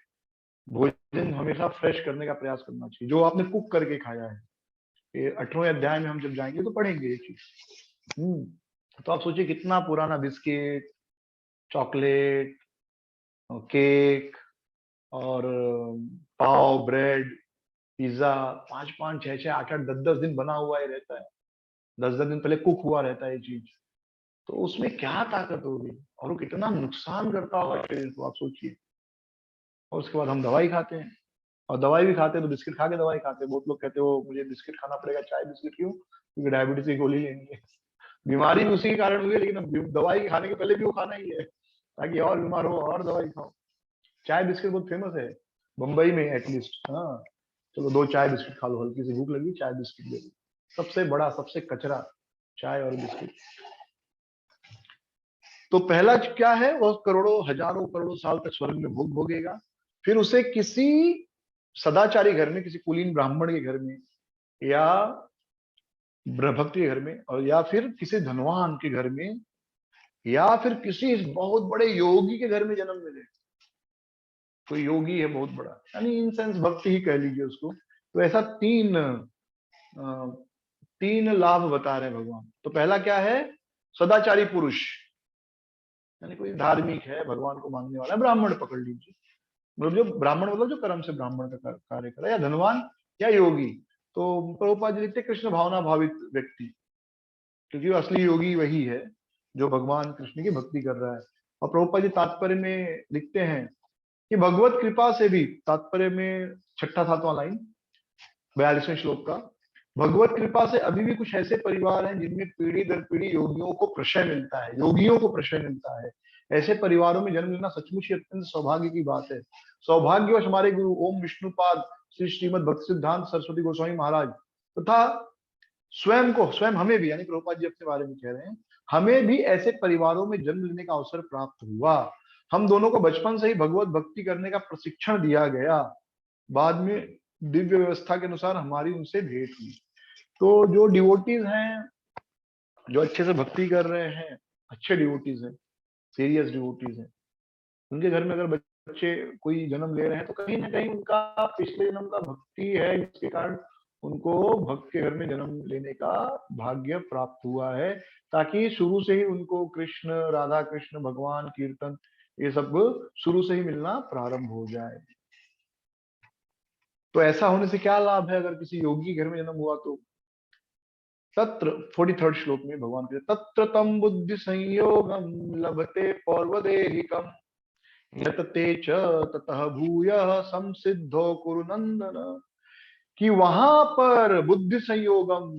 भोजन हमेशा फ्रेश करने का प्रयास करना चाहिए जो आपने कुक करके खाया है। ये 8वें अध्याय में हम जब जाएंगे तो पढ़ेंगे ये चीज। तो आप सोचिए कितना पुराना बिस्किट, चॉकलेट, केक और पाव, ब्रेड, पिज्जा 5 5 6 6 8 8 10 10 दिन बना हुआ ही रहता है। 10 10 दिन पहले कुक हुआ रहता है ये चीज। तो उसमें क्या ताकत होगी और वो कितना नुकसान करता होगा शरीर को, आप सोचिए। और उसके बाद हम दवाई खाते हैं, और दवाई भी खाते हैं तो बिस्किट खा के दवाई खाते हैं। बहुत लोग कहते हो मुझे बिस्किट खाना पड़ेगा, चाय बिस्किट क्यों, क्योंकि डायबिटीज की गोली लेनी है। बीमारी भी उसी के कारण हुई है, लेकिन अब दवाई खाने के पहले भी वो खाना ही है ताकि और बीमार हो और दवाई खाओ। चाय बिस्किट बहुत फेमस है मुंबई में एटलीस्ट। हाँ, चलो 2 चाय बिस्किट खा लो, हल्की सी भूख लगी, चाय बिस्किट ले लो। सबसे बड़ा, सबसे कचरा चाय और बिस्किट। तो पहला क्या है, वह करोड़ों हजारों करोड़ों साल तक स्वर्ग में भोग भोगेगा। फिर उसे किसी सदाचारी घर में, किसी कुलीन ब्राह्मण के घर में, या भक्त के घर में, और या फिर किसी धनवान के घर में, या फिर किसी बहुत बड़े योगी के घर में जन्म मिले। कोई योगी है बहुत बड़ा, यानी इन सेंस भक्ति ही कह लीजिए उसको। तो ऐसा 3 लाभ बता रहे हैं भगवान। तो पहला क्या है, सदाचारी पुरुष, यानी कोई धार्मिक है, भगवान को मानने वाला है, ब्राह्मण पकड़ लीजिए, मतलब जो ब्राह्मण मतलब जो कर्म से ब्राह्मण का कार्य करे, या धनवान या योगी। तो प्रभुपाद जी लिखते हैं कृष्ण भावना भावित व्यक्ति, क्योंकि वो असली योगी वही है जो भगवान कृष्ण की भक्ति कर रहा है। और प्रभुपाद जी तात्पर्य में लिखते हैं कि भगवत कृपा से भी, तात्पर्य में 6वां 7वां लाइन 42वें श्लोक का, भगवत कृपा से अभी भी कुछ ऐसे परिवार हैं जिनमें पीढ़ी दर पीढ़ी योगियों को प्रश्रय मिलता है, योगियों को प्रश्रय मिलता है। ऐसे परिवारों में जन्म लेना सचमुच ही अत्यंत सौभाग्य की बात है। सौभाग्यवश हमारे गुरु ओम विष्णुपाद श्री श्रीमद भक्ति सिद्धांत सरस्वती गोस्वामी महाराज तथा स्वयं को, स्वयं हमें भी, यानी प्रभुपाद जी अपने बारे में कह रहे हैं, हमें भी ऐसे परिवारों में जन्म लेने का अवसर प्राप्त हुआ। हम दोनों को बचपन से ही भगवत भक्ति करने का प्रशिक्षण दिया गया। बाद में दिव्य व्यवस्था के अनुसार हमारी उनसे भेंट हुई। तो जो डिवोटीज हैं, जो अच्छे से भक्ति कर रहे हैं, अच्छे डिवोटीज हैं, सीरियस डिवोटीज हैं, उनके घर में अगर बच्चे कोई जन्म ले रहे हैं तो कहीं ना कहीं उनका पिछले जन्म का भक्ति है, जिसके कारण उनको भक्त के घर में जन्म लेने का भाग्य प्राप्त हुआ है, ताकि शुरू से ही उनको कृष्ण, राधा कृष्ण, भगवान, कीर्तन, ये सब शुरू से ही मिलना प्रारंभ हो जाए। तो ऐसा होने से क्या लाभ है अगर किसी योगी के घर में जन्म हुआ तो? तत्र 43rd श्लोक में भगवान कहते तत्र तम बुद्धि संयोगम लभते पौर्वदेहिकम यत ते च ततः भूयः संसिद्धो कुरु नंदन। कि वहां पर बुद्धि संयोगम,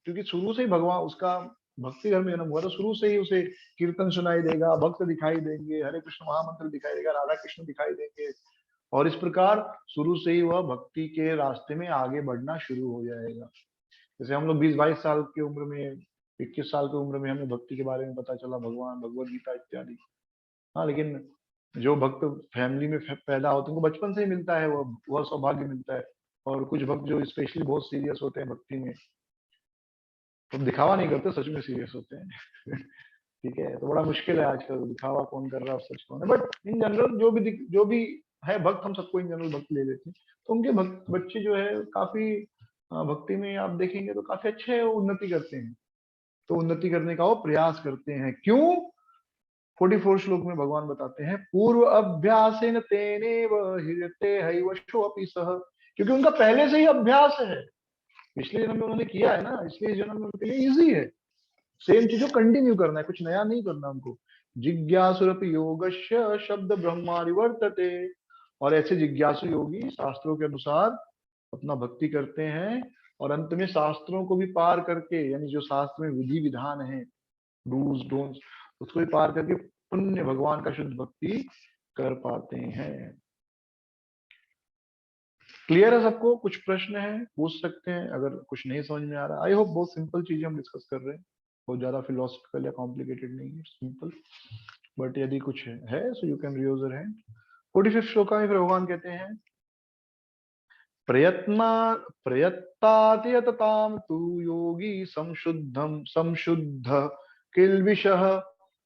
क्योंकि शुरू से ही भगवान उसका भक्ति घर में जन्म हुआ तो शुरू से ही उसे कीर्तन सुनाई देगा, भक्त दिखाई देंगे, हरे कृष्ण महामंत्र दिखाई देगा, राधा कृष्ण दिखाई देंगे, और इस प्रकार शुरू से ही वह भक्ति के रास्ते में आगे बढ़ना शुरू हो जाएगा। जैसे हम लोग 20-22 साल की उम्र में, 21 साल की उम्र में हमें भक्ति के बारे में पता चला, भगवान, भगवत गीता इत्यादि। हाँ, लेकिन जो भक्त फैमिली में पैदा होते हैं उनको बचपन से ही मिलता है, वह सौभाग्य मिलता है। और कुछ भक्त जो स्पेशली बहुत सीरियस होते हैं भक्ति में, तो दिखावा नहीं करते, सच में सीरियस होते हैं। ठीक है, तो बड़ा मुश्किल है आजकल दिखावा कौन कर रहा है सच कौन है। बट इन जनरल जो भी है भक्त, हम सबको इन जनरल भक्त ले लेते हैं, तो उनके भक्त बच्चे जो है काफी भक्ति में आप देखेंगे तो काफी अच्छे उन्नति करते हैं। तो उन्नति करने का वो प्रयास करते हैं। क्यों? 44 श्लोक में भगवान बताते हैं पूर्व अभ्यासेन तेनेव ह्रियते हैवशोऽपि सः। क्योंकि उनका पहले से ही अभ्यास है, पिछले जन्म में उन्होंने किया है ना, इसलिए जन्म में उनके लिए इजी है सेम चीजों कंटिन्यू करना है, कुछ नया नहीं करना उनको। जिज्ञासुरपि योगस्य शब्द ब्रह्मारिवर्तते। और ऐसे जिज्ञासु योगी शास्त्रों के अनुसार अपना भक्ति करते हैं, और अंत में शास्त्रों को भी पार करके, यानी जो शास्त्र में विधि विधान है, डूज डोंट्स, उसको भी पार करके पुण्य भगवान का शुद्ध भक्ति कर पाते हैं। क्लियर है सबको? कुछ प्रश्न है पूछ सकते हैं अगर कुछ नहीं समझ में आ रहा। आई होप बहुत सिंपल चीजें हम डिस्कस कर रहे हैं, बहुत ज्यादा फिलोसफिकल या कॉम्प्लिकेटेड नहीं है, सिंपल। बट यदि कुछ है so you can raise your hand. 45 श्लोक में भगवान कहते हैं प्रयत्ना प्रयत्ताति तु योगी संशुद्धम संशुद्ध किल्बिषः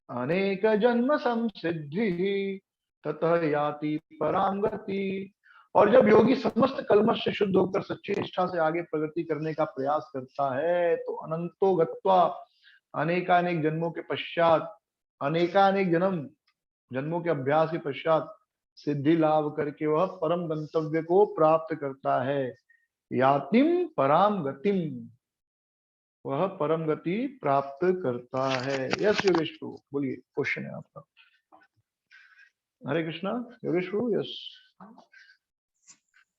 अनेक जन्म संसिद्धि ततः याति परां गति। और जब योगी समस्त कल्मश से शुद्ध होकर सच्ची निष्ठा से आगे प्रगति करने का प्रयास करता है तो अनंतो गत्वा, अनेकानेक जन्मों के पश्चात, अनेकानेक जन्मों के अभ्यास के पश्चात सिद्धि लाभ करके वह परम गंतव्य को प्राप्त करता है। यातिम पराम गतिम, वह परम गति प्राप्त करता है। यस योगेश प्रभु बोलिए, क्वेश्चन है आपका। हरे कृष्णा योगेश प्रभु। यस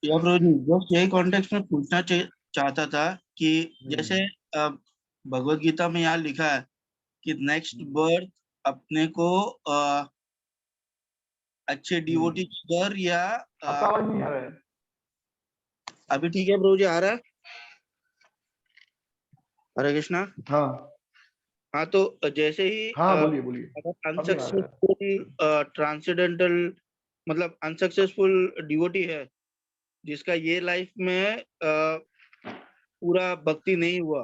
या प्रभु जी, जस्ट यही कॉन्टेक्स्ट में पूछना चाहता था कि जैसे भगवत गीता में यहाँ लिखा है कि नेक्स्ट बर्थ अपने को अच्छे डिवोटी कर, या आपका आवाज नहीं आ रहा है। अभी ठीक है प्रभु जी, आ रहा है? हरे कृष्णा। हाँ हाँ, तो जैसे ही हाँ बोलिए बोलिए, अगर अभी आ रहा है। अनसक्सेसफुल ट्रांसेंडेंटल, मतलब अनसक्सेसफुल डिवोटी है जिसका ये लाइफ में पूरा भक्ति नहीं हुआ,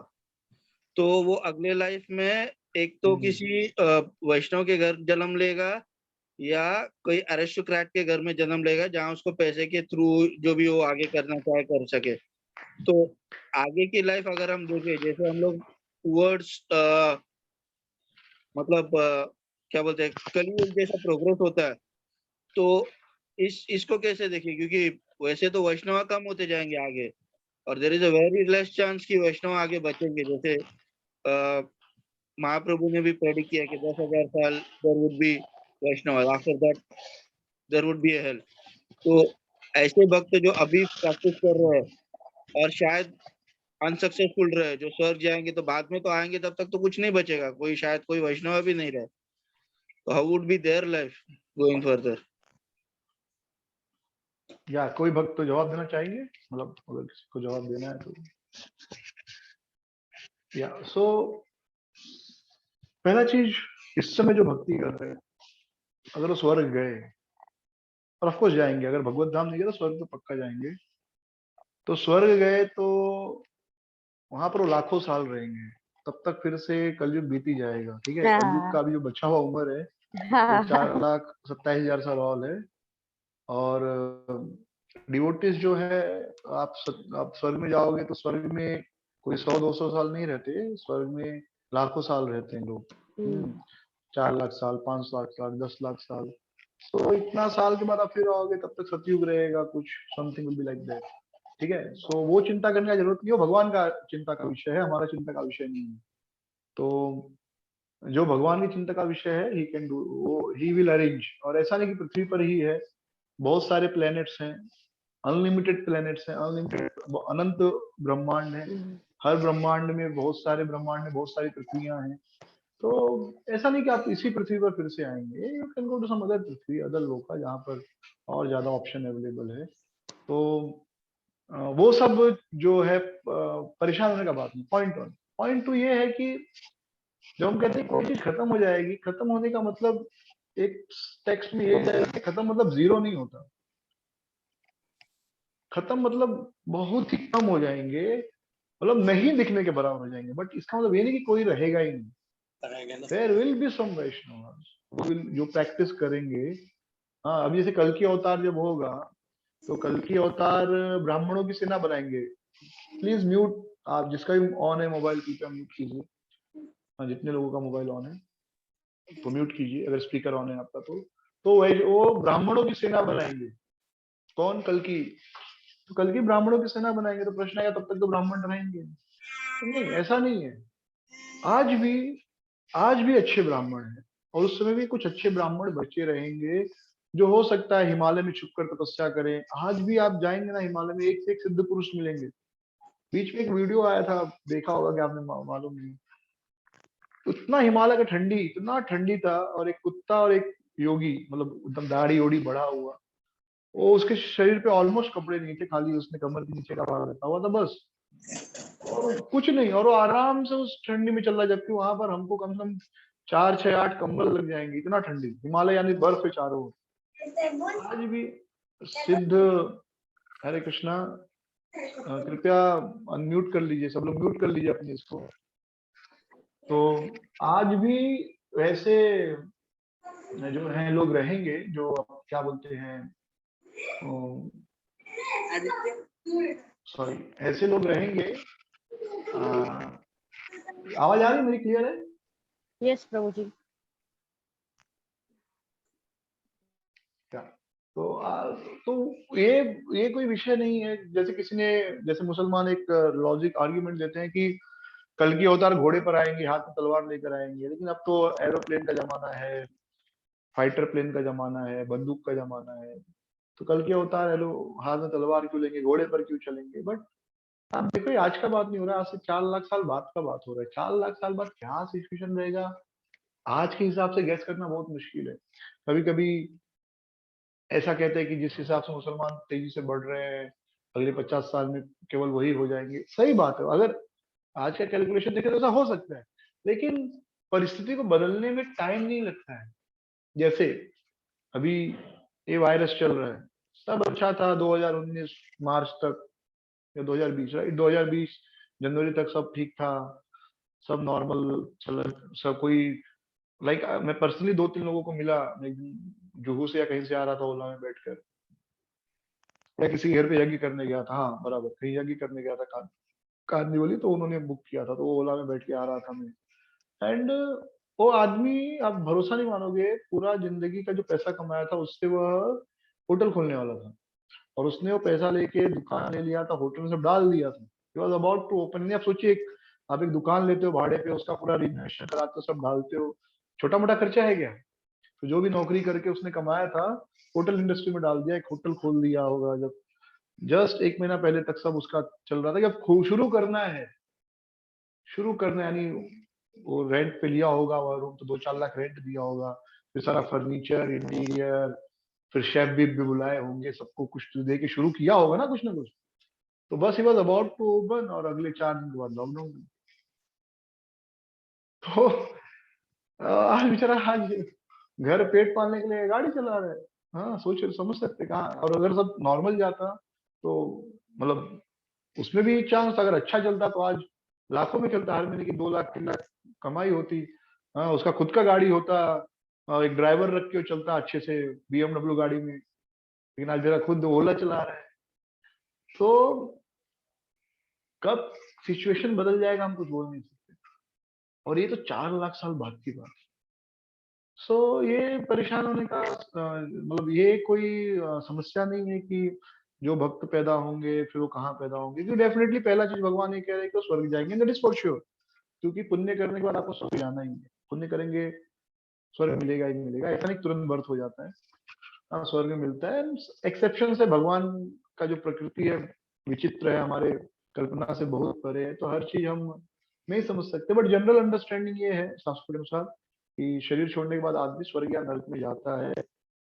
तो वो अगले लाइफ में एक तो किसी वैष्णव के घर जन्म लेगा या कोई अरिस्टोक्रेट के घर में जन्म लेगा जहाँ उसको पैसे के थ्रू जो भी वो आगे करना चाहे कर सके। तो आगे की लाइफ अगर हम देखें, जैसे हम लोग टूवर्ड्स मतलब क्या बोलते हैं, कलयुग जैसा प्रोग्रेस होता है, तो इसको कैसे देखें? क्योंकि वैसे तो वैष्णव कम होते जाएंगे आगे, और there is a very less chance कि वैष्णव आगे बचेंगे। जैसे महाप्रभु ने भी प्रेडिक्ट किया कि 10,000 साल there would be Vaishnav, after that there would be a hell. तो ऐसे भक्त जो अभी प्रैक्टिस कर रहे हैं और शायद अनसक्सेसफुल रहे, जो स्वर्ग जाएंगे तो बाद में तो आएंगे, तब तक तो कुछ नहीं बचेगा, कोई शायद कोई वैष्णव भी नहीं रहे, तो how would be their life going further? या कोई भक्त तो जवाब देना चाहिए, मतलब अगर किसी को जवाब देना है तो। या सो पहला चीज, इस समय जो भक्ति कर रहे हैं अगर वो स्वर्ग गए, और ऑफ कोर्स जाएंगे, अगर भगवत धाम नहीं गए तो स्वर्ग तो पक्का जाएंगे। तो स्वर्ग गए तो वहां पर वो लाखों साल रहेंगे, तब तक फिर से कलयुग बीती जाएगा। ठीक है, कलयुग का अभी जो बचा हुआ उम्र है वो 4,27,000 साल और है। और डिवोटिस जो है, आप स्वर्ग में जाओगे तो स्वर्ग में कोई 100-200 साल नहीं रहते, स्वर्ग में लाखों साल रहते हैं लोग। 4 लाख साल, 5 लाख साल, 10 लाख साल। तो इतना साल के बाद आप फिर आओगे, तब तक सतयुग रहेगा कुछ, something will be like that. ठीक है, सो वो चिंता करने की जरूरत नहीं है, वो भगवान का चिंता का विषय है, हमारा चिंता का विषय नहीं है। तो जो भगवान की चिंता का विषय है, ही कैन डू, वो ही विल अरेंज। और ऐसा नहीं कि पृथ्वी पर ही है, बहुत सारे प्लैनेट्स हैं, अनलिमिटेड प्लैनेट्स हैं, अनलिमिटेड अनंत ब्रह्मांड है। हर ब्रह्मांड में बहुत सारे ब्रह्मांड में बहुत सारी पृथ्वियां हैं। तो ऐसा नहीं कि आप इसी पृथ्वी पर फिर से आएंगे, you can go to some other prithvi, other loka, जहाँ पर और ज्यादा ऑप्शन अवेलेबल है। तो वो सब जो है परेशान होने का बात नहीं। Point one. पॉइंट टू ये है कि जब हम कहते हैं कोई चीज खत्म हो जाएगी, खत्म होने का मतलब एक टेक्स्ट में ये है कि खत्म मतलब जीरो नहीं होता। खत्म मतलब बहुत ही कम हो जाएंगे, मतलब नहीं दिखने के बराबर हो जाएंगे, बट इसका मतलब ये नहीं कि कोई रहेगा ही नहीं। देयर विल बी सम वैष्णव जो प्रैक्टिस करेंगे। हाँ, अभी जैसे कल की अवतार जब होगा, तो कल की अवतार ब्राह्मणों की सेना बनाएंगे। प्लीज म्यूट, आप जिसका भी ऑन है मोबाइल, कृपया म्यूट कीजिए। हाँ, जितने लोगों का मोबाइल ऑन है तो म्यूट कीजिए, अगर स्पीकर ऑन है आपका तो वो ब्राह्मणों की सेना बनाएंगे। कौन? कल की। तो कल की ब्राह्मणों की सेना बनाएंगे, तो प्रश्न आएगा तब तक तो ब्राह्मण रहेंगे? तो नहीं, ऐसा नहीं है। आज भी आज भी अच्छे ब्राह्मण हैं, और उस समय भी कुछ अच्छे ब्राह्मण बचे रहेंगे, जो हो सकता है हिमालय में छुपकर तपस्या करें। आज भी आप जाएंगे ना हिमालय में, एक से एक सिद्ध पुरुष मिलेंगे। बीच में एक वीडियो आया था, देखा होगा कि आपने, मालूम नहीं। उतना हिमालय का ठंडी, इतना ठंडी था, और एक कुत्ता और एक योगी, मतलब एकदम दाढ़ी ओढ़ी बढ़ा हुआ, वो उसके शरीर पे ऑलमोस्ट कपड़े नहीं थे, खाली उसने कमर के नीचे का भाग रखा हुआ था बस, और कुछ नहीं, और वो आराम से उस ठंडी में चल रहा है, जबकि वहां पर हमको कम से कम 4 6 8 कंबल लग जाएंगे, इतना ठंडी। हिमालय यानी बर्फ है चारों ओर। आज भी सिद्ध। हरे कृष्णा। कृपया अनम्यूट कर लीजिए, सब लोग म्यूट कर लीजिए अपने इसको। तो आज भी वैसे जो हैं लोग रहेंगे, जो क्या बोलते हैं, सॉरी, ऐसे लोग रहेंगे। आवाज आ रही है मेरी, क्लियर है? यस प्रभु जी। क्या? तो ये कोई विषय नहीं है। जैसे किसी ने, जैसे मुसलमान एक लॉजिक आर्ग्यूमेंट देते हैं कि कल की अवतार घोड़े पर आएंगे, हाथ में तलवार लेकर आएंगे, लेकिन अब तो एरोप्लेन का जमाना है, फाइटर प्लेन का जमाना है, बंदूक का जमाना है। तो कल की अवतार है, लोग हाथ में तलवार क्यों लेंगे, घोड़े पर क्यों चलेंगे? बट आप देखो, ये आज का बात नहीं हो रहा है, आज से 4 लाख साल बाद का बात हो रहा है। 4 लाख साल बाद क्या सिचुएशन रहेगा, आज के हिसाब से गैस करना बहुत मुश्किल है। कभी कभी ऐसा कहते हैं कि जिस हिसाब से मुसलमान तेजी से बढ़ रहे हैं, अगले 50 साल में केवल वही हो जाएंगे। सही बात है, अगर आज का कैलकुलेशन देखें तो ऐसा हो सकता है, लेकिन परिस्थिति को बदलने में टाइम नहीं लगता है। जैसे अभी ये वायरस चल रहा है, सब अच्छा था 2019 मार्च तक, या 2020, राइट, 2020 जनवरी तक सब ठीक था, सब नॉर्मल चल, सब कोई, लाइक मैं पर्सनली 2 3 लोगों को मिला, मैं एक दिन जुहू से या कहीं से आ रहा था ओला में बैठकर, या किसी के घर पे यज्ञ करने गया था, हाँ बराबर, कहीं यज्ञ करने गया था, कार्निवली, तो उन्होंने बुक किया था, तो वो ओला में बैठ के आ रहा था मैं। एंड वो आदमी, आप भरोसा नहीं मानोगे, पूरा जिंदगी का जो पैसा कमाया था उससे वह होटल खोलने वाला था, और उसने वो पैसा लेके दुकान ले लिया था, होटल में सब डाल दिया था। He was about to open. आप सोचिए, आप एक दुकान लेते हो भाड़े पे, उसका पूरा रिनोवेशन कराते हो, सब डालते हो, छोटा मोटा खर्चा है क्या? तो जो भी नौकरी करके उसने कमाया था, होटल इंडस्ट्री में डाल दिया, एक होटल खोल दिया होगा। जब जस्ट 1 महीना पहले तक सब उसका चल रहा था कि अब शुरू करना है, शुरू करना है, यानी वो रेंट पे लिया होगा वह रूम, तो 2 4 लाख रेंट दिया होगा, फिर सारा फर्नीचर, इंटीरियर, फिर शेफ भी बुलाए होंगे, सबको कुछ तो दे के शुरू किया होगा ना, कुछ ना कुछ। तो बस he was about to open, और अगले 4 दिन के बाद लॉकडाउन। तो आज बेचारा, आज घर पेट पालने के लिए गाड़ी चला रहा है। हाँ, सोच समझ सकते कहाँ। और अगर सब नॉर्मल जाता तो, मतलब उसमें भी चांस, अगर अच्छा चलता तो आज लाखों में चलता, हर महीने की 2 लाख 3 लाख कमाई होती। हाँ, उसका खुद का गाड़ी होता, एक ड्राइवर रख के वो चलता अच्छे से, BMW गाड़ी में। लेकिन आज मेरा खुद ओला चला रहा है। तो कब सिचुएशन बदल जाएगा हम कुछ बोल नहीं सकते, और ये तो 4 लाख साल बाद की बात। सो ये परेशान होने का मतलब ये कोई समस्या नहीं है कि जो भक्त पैदा होंगे फिर वो कहाँ पैदा होंगे, क्योंकि डेफिनेटली पहला चीज भगवान ये कह रहे हैं कि वो स्वर्ग जाएंगे, दैट इज फॉर श्योर, क्योंकि पुण्य करने के बाद आपको स्वर्ग जाना ही है। पुण्य करेंगे स्वर्ग मिलेगा ही मिलेगा, ऐसा नहीं तुरंत बर्थ हो जाता है। हाँ स्वर्ग मिलता है, एक्सेप्शन है। भगवान का जो प्रकृति है विचित्र है, हमारे कल्पना से बहुत परे है, तो हर चीज हम नहीं समझ सकते, बट जनरल अंडरस्टैंडिंग ये है शास्त्र के अनुसार कि शरीर छोड़ने के बाद आदमी स्वर्ग या नरक में जाता है,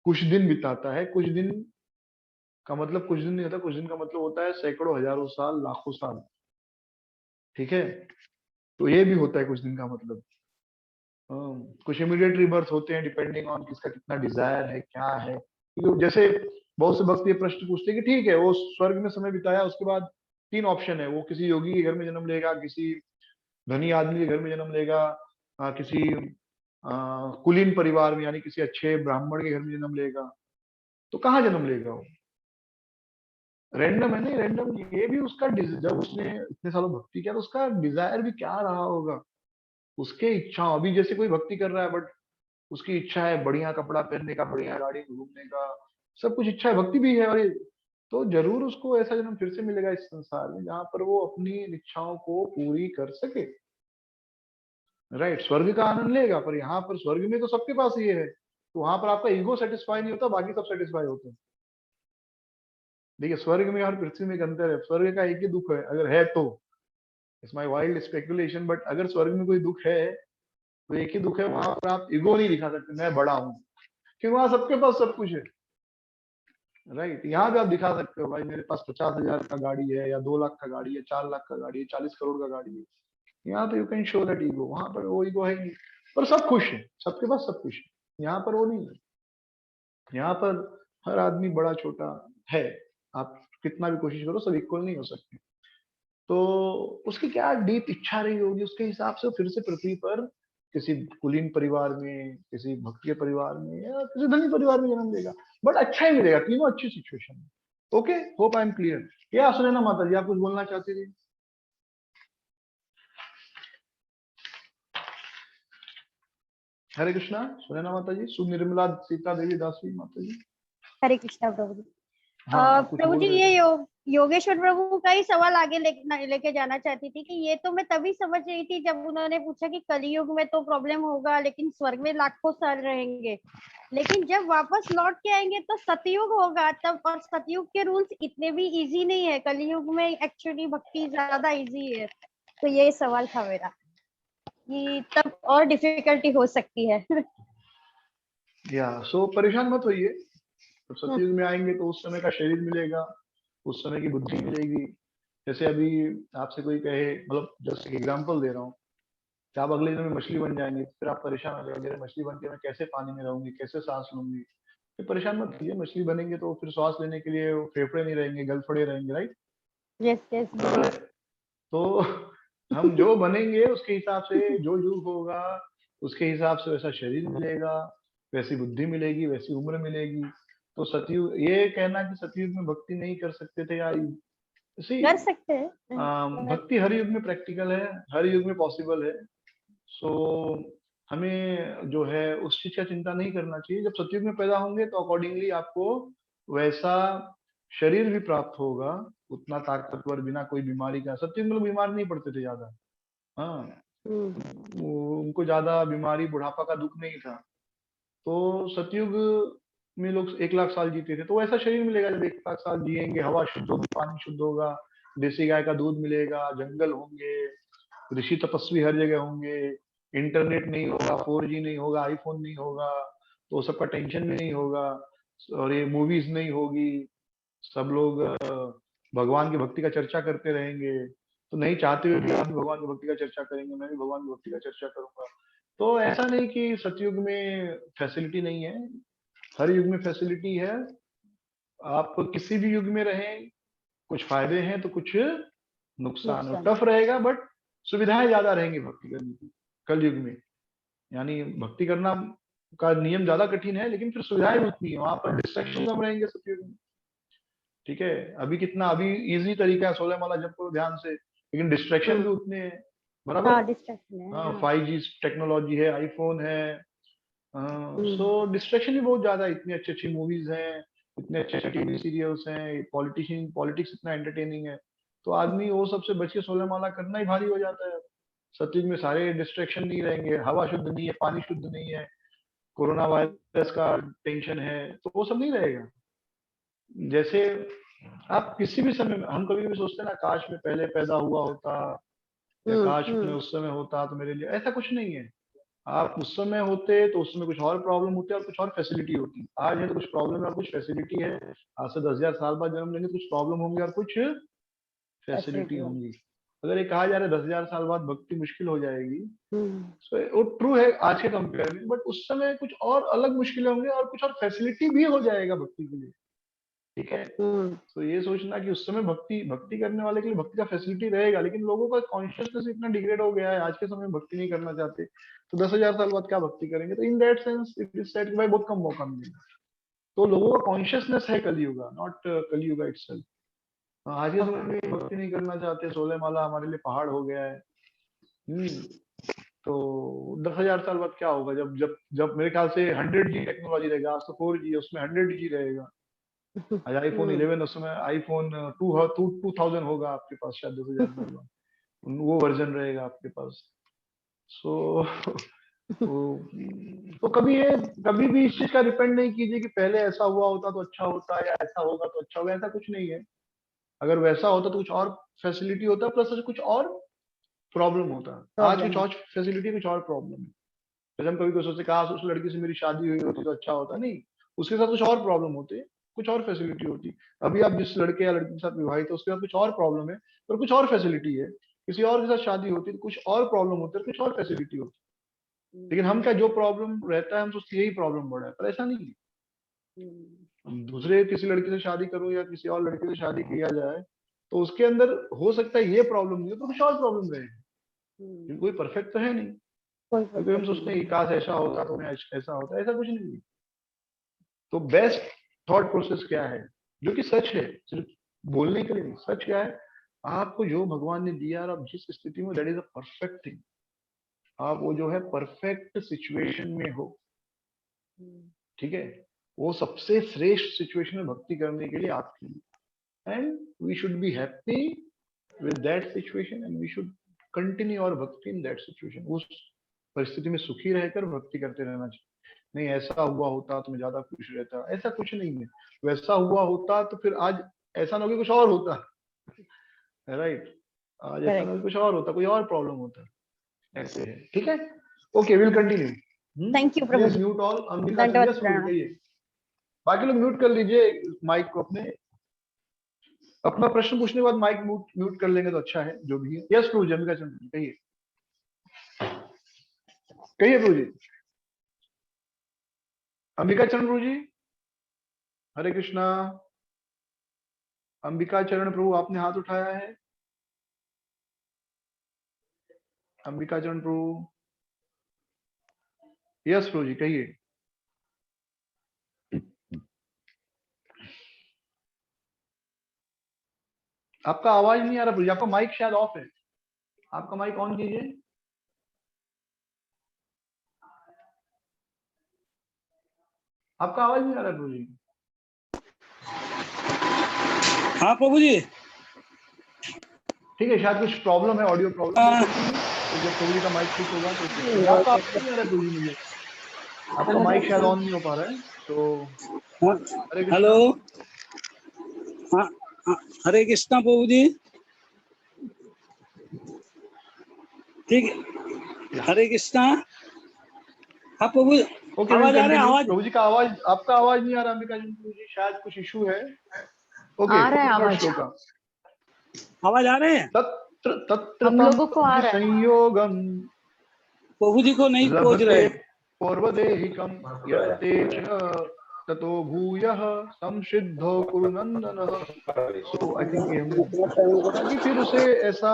कुछ दिन बिताता है। कुछ दिन का मतलब कुछ दिन नहीं होता, कुछ दिन का मतलब होता है सैकड़ों हजारों साल लाखों साल, ठीक है। तो ये भी होता है कुछ दिन का मतलब। कुछ इमीडिएट रिबर्थ होते हैं डिपेंडिंग ऑन किसका कितना डिजायर है क्या है, क्योंकि जैसे बहुत से भक्त ये प्रश्न पूछते हैं कि ठीक है वो स्वर्ग में समय बिताया, उसके बाद तीन ऑप्शन है, वो किसी योगी के घर में जन्म लेगा, किसी धनी आदमी के घर में जन्म लेगा, किसी कुलीन परिवार में यानी किसी अच्छे ब्राह्मण के घर में जन्म लेगा, तो कहाँ जन्म लेगा वो? रैंडम है नहीं, रैंडम ये भी उसका जब उसने इतने सालों भक्ति किया तो उसका डिजायर भी क्या रहा होगा, उसके इच्छा। अभी जैसे कोई भक्ति कर रहा है बट उसकी इच्छा है बढ़िया कपड़ा पहनने का, बढ़िया गाड़ी में घूमने का, सब कुछ इच्छा है, भक्ति भी है, और तो जरूर उसको ऐसा जन्म फिर से मिलेगा इस संसार में जहां पर वो अपनी इच्छाओं को पूरी कर सके। राइट, स्वर्ग का आनंद लेगा, पर यहाँ पर स्वर्ग में तो सबके पास ये है, तो वहां पर आपका ईगो सेटिस्फाई नहीं होता, बाकी सब सेटिस्फाई होते हैं। देखिए स्वर्ग में और पृथ्वी में एक अंतर है, स्वर्ग का एक ही दुख है अगर है तो, it's my wild speculation, but अगर स्वर्ग में कोई दुख है तो एक ही दुख है, वहां पर आप ईगो नहीं दिखा सकते मैं बड़ा हूँ, क्योंकि वहां सबके पास सब कुछ है। राइट, यहाँ भी आप दिखा सकते हो भाई मेरे पास 50,000 का गाड़ी है, या 2 लाख का गाड़ी है, 4 लाख का गाड़ी है, 40 करोड़ का गाड़ी है, यहाँ तो you can show that ego, वहां पर वो ईगो है नहीं, पर सब खुश है, सबके पास सब कुछ है, यहाँ पर वो नहीं है। यहाँ पर हर आदमी बड़ा छोटा है, आप कितना भी कोशिश करो सब इक्वल नहीं हो सकते। तो उसकी क्या डीप इच्छा रही होगी, उसके हिसाब से फिर से पृथ्वी पर किसी कुलीन परिवार में, किसी भक्त के परिवार में, या किसी धनी परिवार में जन्म लेगा, बट अच्छा ही मिलेगा, तीनों अच्छी सिचुएशन है। Okay, hope I am clear. क्या सुनैना माता जी आप कुछ बोलना चाहती थी? हरे कृष्णा सुनैना माता जी, सुनिर्मला सीता देवी दासी माता जी। हरे कृष्णा प्रभु जी। हाँ आप कुछ प्रभु बोल जी रहे ये थे। योगेश्वर प्रभु का ही सवाल आगे लेके जाना चाहती थी कि ये तो मैं तभी समझ रही थी जब उन्होंने पूछा कि कलयुग में तो प्रॉब्लम होगा लेकिन स्वर्ग में लाखों साल रहेंगे, लेकिन जब वापस लौट के आएंगे तो सतयुग होगा तब, और सतयुग के रूल्स इतने भी इजी नहीं है, कलयुग में एक्चुअली भक्ति ज्यादा इजी है। तो ये सवाल था मेरा कि तब और डिफिकल्टी हो सकती है। या सो परेशान मत होइए, तो सतयुग में आएंगे तो उस समय का शरीर मिलेगा, उस समय की बुद्धि मिलेगी। जैसे अभी आपसे कोई कहे, मतलब जस्ट एक एग्जांपल दे रहा हूँ, कि आप अगले दिन में मछली बन जाएंगे, फिर आप परेशान हो जाएंगे, मछली बन के मैं कैसे पानी में रहूंगी, कैसे सांस लूंगी। फिर परेशान मत कीजिए, मछली बनेंगे तो फिर सांस लेने के लिए वो फेफड़े नहीं रहेंगे, गलफड़े रहेंगे, राइट। Yes yes. तो हम जो बनेंगे उसके हिसाब से जो युग होगा उसके हिसाब से वैसा शरीर मिलेगा, वैसी बुद्धि मिलेगी, वैसी उम्र मिलेगी। तो सतयुग, ये कहना कि सतयुग में भक्ति नहीं कर सकते थे, या सी कर सकते हैं। भक्ति हर युग में प्रैक्टिकल है, हर युग में पॉसिबल है। सो हमें जो है उस चीज का चिंता नहीं करना चाहिए। जब सतयुग में पैदा होंगे तो अकॉर्डिंगली आपको वैसा शरीर भी प्राप्त होगा, उतना ताकतवर, बिना कोई बीमारी का। सतयुग में लोग बीमार नहीं पड़ते थे ज्यादा, हाँ उनको ज्यादा बीमारी बुढ़ापा का दुख नहीं था। तो सतयुग में लोग 1 लाख साल जीते थे, तो वैसा शरीर मिलेगा जब 1 लाख साल जिएंगे, हवा शुद्ध होगी, पानी शुद्ध होगा, देसी गाय का दूध मिलेगा, जंगल होंगे, ऋषि तपस्वी हर जगह होंगे, इंटरनेट नहीं होगा, 4G नहीं होगा, आईफोन नहीं होगा, तो सबका टेंशन भी नहीं होगा, और ये मूवीज नहीं होगी, सब लोग भगवान की भक्ति का चर्चा करते रहेंगे। तो नहीं चाहते हुए भी आप भगवान की भक्ति का चर्चा करेंगे, मैं भी भगवान की भक्ति का चर्चा करूंगा। तो ऐसा नहीं कि सतयुग में फैसिलिटी नहीं है, हर युग में फैसिलिटी है। आप किसी भी युग में रहें, कुछ फायदे हैं तो कुछ नुकसान है, नुकसान। टफ रहेगा बट सुविधाएं ज्यादा रहेंगी भक्ति करने की कल युग में। यानी भक्ति करना का नियम ज्यादा कठिन है, लेकिन फिर सुविधाएं भी उतनी है, वहां पर डिस्ट्रैक्शन कम रहेंगे सतयुग में। ठीक है, अभी कितना अभी इजी तरीका है, 16 माला जप करो ध्यान से, लेकिन डिस्ट्रैक्शन भी उतने हैं, बराबर। हाँ डिस्ट्रैक्शन है। हाँ हाँ। 5G टेक्नोलॉजी है, आईफोन है, सो डिस्ट्रैक्शन भी बहुत ज्यादा है, इतनी अच्छी अच्छी मूवीज हैं, इतने अच्छे टीवी सीरियल्स हैं, पॉलिटिक्स इतना एंटरटेनिंग है, तो आदमी वो सबसे बच के 16 माला करना ही भारी हो जाता है। सतयुग में सारे डिस्ट्रैक्शन नहीं रहेंगे, हवा शुद्ध नहीं है, पानी शुद्ध नहीं है, कोरोना वायरस का टेंशन है, तो वो सब नहीं रहेगा। जैसे आप किसी भी समय में, हम कभी भी सोचते हैं ना, काश मैं पहले पैदा हुआ होता, या काश मैं उस समय होता तो मेरे लिए, ऐसा कुछ नहीं है। आप उस समय होते तो उस समय कुछ और प्रॉब्लम होती है और कुछ और फैसिलिटी होती। आज है तो कुछ प्रॉब्लम है और कुछ फैसिलिटी है। आज से 10,000 साल बाद जन्म लेंगे तो कुछ प्रॉब्लम होंगी और कुछ फैसिलिटी होंगी। अगर ये कहा जा रहा है 10,000 साल बाद भक्ति मुश्किल हो जाएगी, तो वो ट्रू है आज के कंपेयर में, बट उस समय कुछ और अलग मुश्किलें होंगे और कुछ और फैसिलिटी भी हो जाएगा भक्ति के लिए। ठीक है, तो ये सोचना कि उस समय भक्ति करने वाले के लिए भक्ति का फैसिलिटी रहेगा, लेकिन लोगों का कॉन्शियसनेस इतना डिग्रेड हो गया है, आज के समय में भक्ति नहीं करना चाहते, तो 10,000 साल बाद क्या भक्ति करेंगे? तो in that sense it is said कि भाई बहुत कम मौका मिलेगा। तो लोगों का कॉन्शियसनेस है कलियुगा, नॉट कलियुगा इटसेल्फ। आज के समय में भक्ति नहीं करना चाहते, 16 माला हमारे लिए पहाड़ हो गया है। तो 10,000 साल बाद क्या होगा? जब जब जब मेरे ख्याल से 100G टेक्नोलॉजी रहेगा, आज तो 4G, उसमें 100G रहेगा। आज आईफोन 11, उस समय आईफोन 2000 होगा आपके पास, शायद 10,000 साल बाद वो वर्जन रहेगा आपके पास। सो तो कभी भी इस चीज का डिपेंड नहीं कीजिए कि पहले ऐसा हुआ होता तो अच्छा होता, या ऐसा होगा तो अच्छा होगा, ऐसा कुछ नहीं है। अगर वैसा होता तो कुछ और फैसिलिटी होता, प्लस कुछ और प्रॉब्लम होता। आज कुछ और फैसिलिटी, कुछ और प्रॉब्लम है। जैसे हम कभी कोई सोचते काश उस लड़की से मेरी शादी हुई होती तो अच्छा होता, नहीं, उसके साथ कुछ और प्रॉब्लम होते, कुछ और फैसिलिटी होती। अभी आप जिस लड़के या लड़की के साथ विवाहित है उसके साथ कुछ और प्रॉब्लम है और कुछ और फैसिलिटी है। किसी और के साथ शादी होती तो कुछ और प्रॉब्लम होती है, कुछ और फैसिलिटी होती। लेकिन हम क्या, जो प्रॉब्लम रहता है हम सोचते यही प्रॉब्लम बढ़ा है, पर ऐसा नहीं है। दूसरे किसी लड़की से शादी करो या किसी और लड़के से शादी किया जाए तो उसके अंदर हो सकता है ये प्रॉब्लम नहीं हो तो कुछ और प्रॉब्लम रहे। कोई परफेक्ट तो है नहीं, क्योंकि हम सोचते हैं काश ऐसा होता तो मैं ऐसा होता, ऐसा कुछ नहीं है। तो बेस्ट थॉट प्रोसेस क्या है, जो कि सच है, सिर्फ बोलने के लिए नहीं, सच क्या है, आपको जो भगवान ने दिया और आप जिस स्थिति में, that is a perfect thing. आप वो जो है परफेक्ट सिचुएशन में हो, ठीक है, वो सबसे श्रेष्ठ सिचुएशन में भक्ति करने के लिए आपके लिए। And we should be happy with that situation and we should continue our bhakti in that situation. उस परिस्थिति में सुखी रहकर भक्ति करते रहना चाहिए। नहीं ऐसा हुआ होता तो मैं ज्यादा खुश रहता, ऐसा कुछ नहीं है। वैसा हुआ होता तो फिर आज ऐसा ना हो कि कुछ और होता, राइट? आज ऐसा ना हो कुछ और होता, कोई और प्रॉब्लम होता, ऐसे है। ठीक है, okay, will continue. Thank you Prabhu ji. Mute all. Ambika दंडवत यस प्रणाम। कहिए, बाकी लोग म्यूट कर लीजिए माइक को अपने। अपना प्रश्न पूछने के बाद माइक म्यूट कर लेंगे तो अच्छा है, जो भी है। यस प्रभु जी, अंबिका चंद्र कहिए, कहिए प्रभु जी। अंबिका चरण प्रभु जी, हरे कृष्णा। अंबिका चरण प्रभु, आपने हाथ उठाया है। अंबिका चरण प्रभु, यस प्रभु जी कहिए। आपका आवाज नहीं आ रहा प्रभु जी, आपका माइक शायद ऑफ है, आपका माइक ऑन कीजिए। आपका आवाज नहीं आ रहा प्रभु जी। हाँ प्रभु जी। ठीक है, शायद कुछ प्रॉब्लम है, ऑडियो प्रॉब्लम। तो जब प्रभु जी का माइक ठीक होगा तो आपका आवाज नहीं आ रहा प्रभु जी, मुझे आपका माइक शायद ऑन नहीं हो पा रहा है। तो हरे कृष्णा। हेलो, हाँ हरे कृष्णा प्रभु जी। ठीक है, हरे कृष्णा। हाँ प्रभु, आवाज आ रहा है? आवाज प्रभु जी का आवाज, आपका आवाज नहीं आ रहा अंबिका जी, प्रभु जी शायद कुछ इशू है। ओके, आ रहा है आवाज, आवाज आ रहे हैं? तत्र तत्र हम लोगों को आ रहा है। संयोगम प्रभु जी को नहीं पहुंच रहे। पूर्वदेहिकम यते च ततो भूयः संसिद्धो कुरु नंदनः। सो आई थिंक ये हमने फिर उसे ऐसा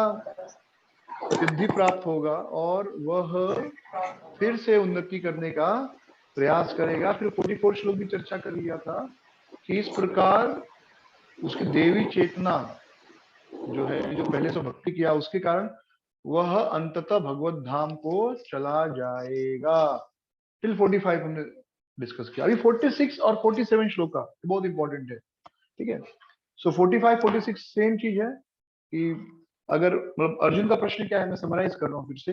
सिद्धि प्राप्त होगा और वह फिर से उन्नति करने का प्रयास करेगा। फिर 44 श्लोक भी चर्चा कर लिया था कि इस प्रकार उसकी देवी चेतना जो है, जो पहले से भक्ति किया उसके कारण वह अंततः भगवत धाम को चला जाएगा। टिल 45 हमने डिस्कस किया। अभी 46 और 47 श्लोक का बहुत इंपॉर्टेंट है, ठीक है। सो 45 46 सेम चीज है कि अगर मतलब अर्जुन का प्रश्न क्या है, मैं समराइज कर रहा हूँ फिर से।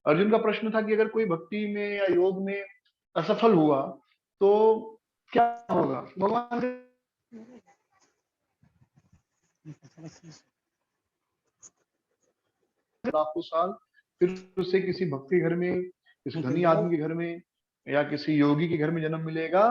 अर्जुन का प्रश्न था कि अगर कोई भक्ति में या योग में असफल हुआ तो क्या होगा। भगवान लाखों साल फिर उसे किसी भक्ति घर में, किसी धनी आदमी के घर में या किसी योगी के घर में जन्म मिलेगा,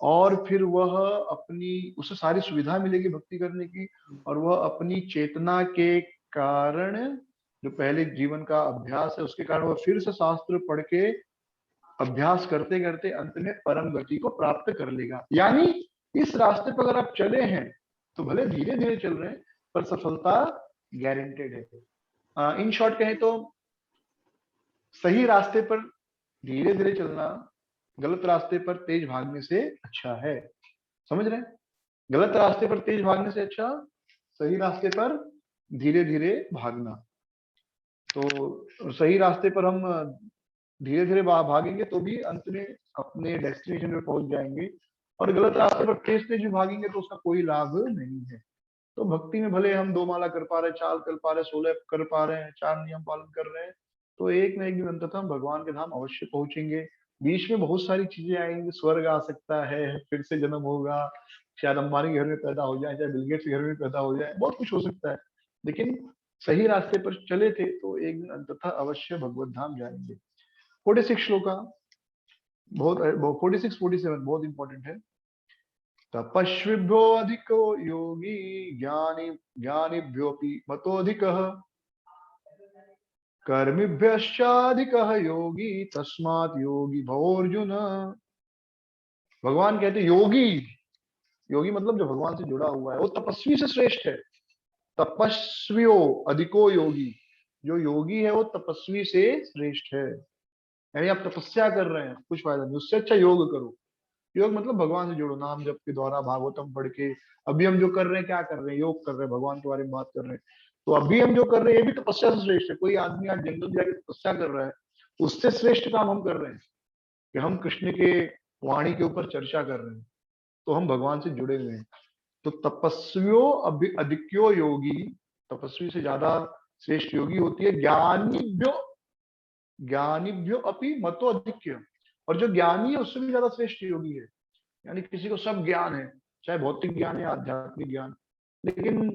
और फिर वह अपनी, उसे सारी सुविधा मिलेगी भक्ति करने की, और वह अपनी चेतना के कारण, जो पहले जीवन का अभ्यास है उसके कारण, वह फिर से शास्त्र पढ़ के अभ्यास करते करते अंत में परम गति को प्राप्त कर लेगा। यानी इस रास्ते पर अगर आप चले हैं तो भले धीरे धीरे चल रहे हैं पर सफलता गारंटेड है। इन शॉर्ट कहें तो सही रास्ते पर धीरे धीरे चलना गलत रास्ते पर तेज भागने से अच्छा है। समझ रहे हैं? गलत रास्ते पर तेज भागने से अच्छा सही रास्ते पर धीरे धीरे भागना। तो सही रास्ते पर हम धीरे धीरे भागेंगे तो भी अंत में अपने डेस्टिनेशन पे पहुंच जाएंगे, और गलत रास्ते पर तेज तेज भागेंगे तो उसका कोई लाभ नहीं है। तो भक्ति में भले हम 2 माला कर पा रहे हैं, 4 कर पा रहे हैं, 16 कर पा रहे हैं, 4 नियम पालन कर रहे हैं, तो एक ना एक दिन अंततः हम भगवान के धाम अवश्य पहुंचेंगे। बीच में बहुत सारी चीजें आएंगी, स्वर्ग आ सकता है, फिर से जन्म होगा, शायद अंबानी के घर में पैदा हो जाए, चाहे बिल गेट्स के घर में पैदा हो जाए, बहुत कुछ हो सकता है। लेकिन सही रास्ते पर चले थे तो एक दिन अंततः अवश्य भगवत धाम जाएंगे। 46 श्लोक का बहुत 46 47 बहुत इंपॉर्टेंट है। तपस्विभ्यो अधिको योगी ज्ञानिभ्योऽपि मतोऽधिकः कर्मिभ्यश्चाधिकः योगी तस्मात् योगी भवोर्जुन। भगवान कहते योगी, योगी मतलब जो भगवान से जुड़ा हुआ है वो तपस्वी से श्रेष्ठ है। तपस्वियो अधिको योगी, जो योगी है वो तपस्वी से श्रेष्ठ है। यानी आप तपस्या कर रहे हैं कुछ फायदा नहीं, उससे अच्छा योग करो। योग मतलब भगवान से जुड़ो, नाम जप के द्वारा, भागवतम पढ़ के। अभी हम जो कर रहे हैं क्या कर रहे हैं, योग कर रहे हैं, भगवान के बारे में बात कर रहे हैं। तो अभी हम जो कर रहे हैं ये भी तपस्या से श्रेष्ठ है। कोई आदमी आज जंगल जाके तपस्या कर रहा है, उससे श्रेष्ठ काम हम कर रहे हैं कि हम कृष्ण के वाणी के ऊपर चर्चा कर रहे हैं, तो हम भगवान से जुड़े हुए हैं। तो तपस्वियो अधिक्यो योगी, तपस्वी से ज्यादा श्रेष्ठ योगी होती है। ज्ञानिभ्यो अपि मतो अधिक्य, और जो ज्ञानी है उससे भी ज्यादा श्रेष्ठ योगी है। यानी किसी को सब ज्ञान है, चाहे भौतिक ज्ञान है, आध्यात्मिक ज्ञान, लेकिन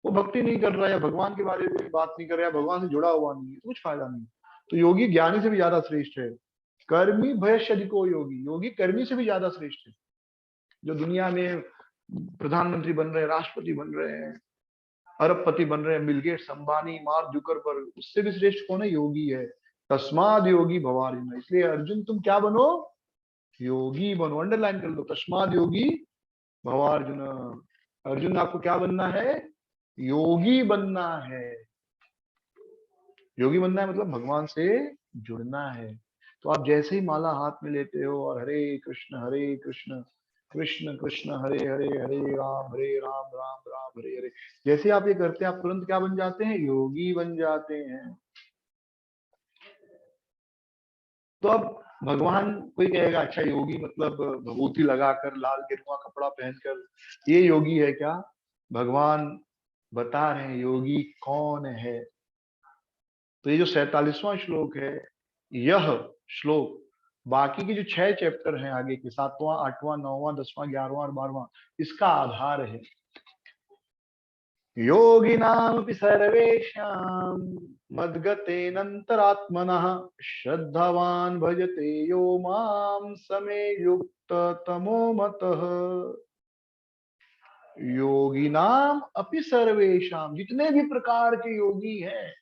वो भक्ति नहीं कर रहा है, भगवान के बारे में बात नहीं कर रहा है, भगवान से जुड़ा हुआ नहीं है, तो कुछ फायदा नहीं। तो योगी ज्ञानी से भी ज्यादा श्रेष्ठ है। कर्मी भयस्य अधिको योगी, योगी कर्मी से भी ज्यादा श्रेष्ठ है। जो दुनिया में प्रधानमंत्री बन रहे हैं, राष्ट्रपति बन रहे हैं, अरबपति बन रहे हैं, Bill Gates, Ambani, mark Zuckerberg, उससे भी श्रेष्ठ कौन है? योगी है। तस्माद योगी भवार्जुन। इसलिए अर्जुन तुम क्या बनो? योगी बनो। अंडरलाइन कर लो, तस्माद योगी भवार्जुन। अर्जुन आपको क्या बनना है? योगी बनना है। योगी बनना है मतलब भगवान से जुड़ना है। तो आप जैसे ही माला हाथ में लेते हो और हरे कृष्ण कृष्ण कृष्ण हरे हरे, हरे राम राम राम हरे हरे, जैसे आप ये करते हैं आप तुरंत क्या बन जाते हैं? योगी बन जाते हैं। तो अब भगवान, कोई कहेगा अच्छा योगी मतलब भभूति लगाकर, लाल गेरुआ कपड़ा पहनकर, ये योगी है क्या? भगवान बता रहे हैं योगी कौन है। तो ये जो 47वां श्लोक है, यह श्लोक बाकी के जो 6 चैप्टर हैं आगे के, 7वां 8वां 9वां 10वां 11वां और 12वां, इसका आधार है। योगिनामपि सर्वेषां मद्गतेनन्तरात्मनः श्रद्धावान् भजते यो मां समे युक्ततमो मतः। योगिनाम अपि सर्वेषां, जितने भी प्रकार के योगी हैं,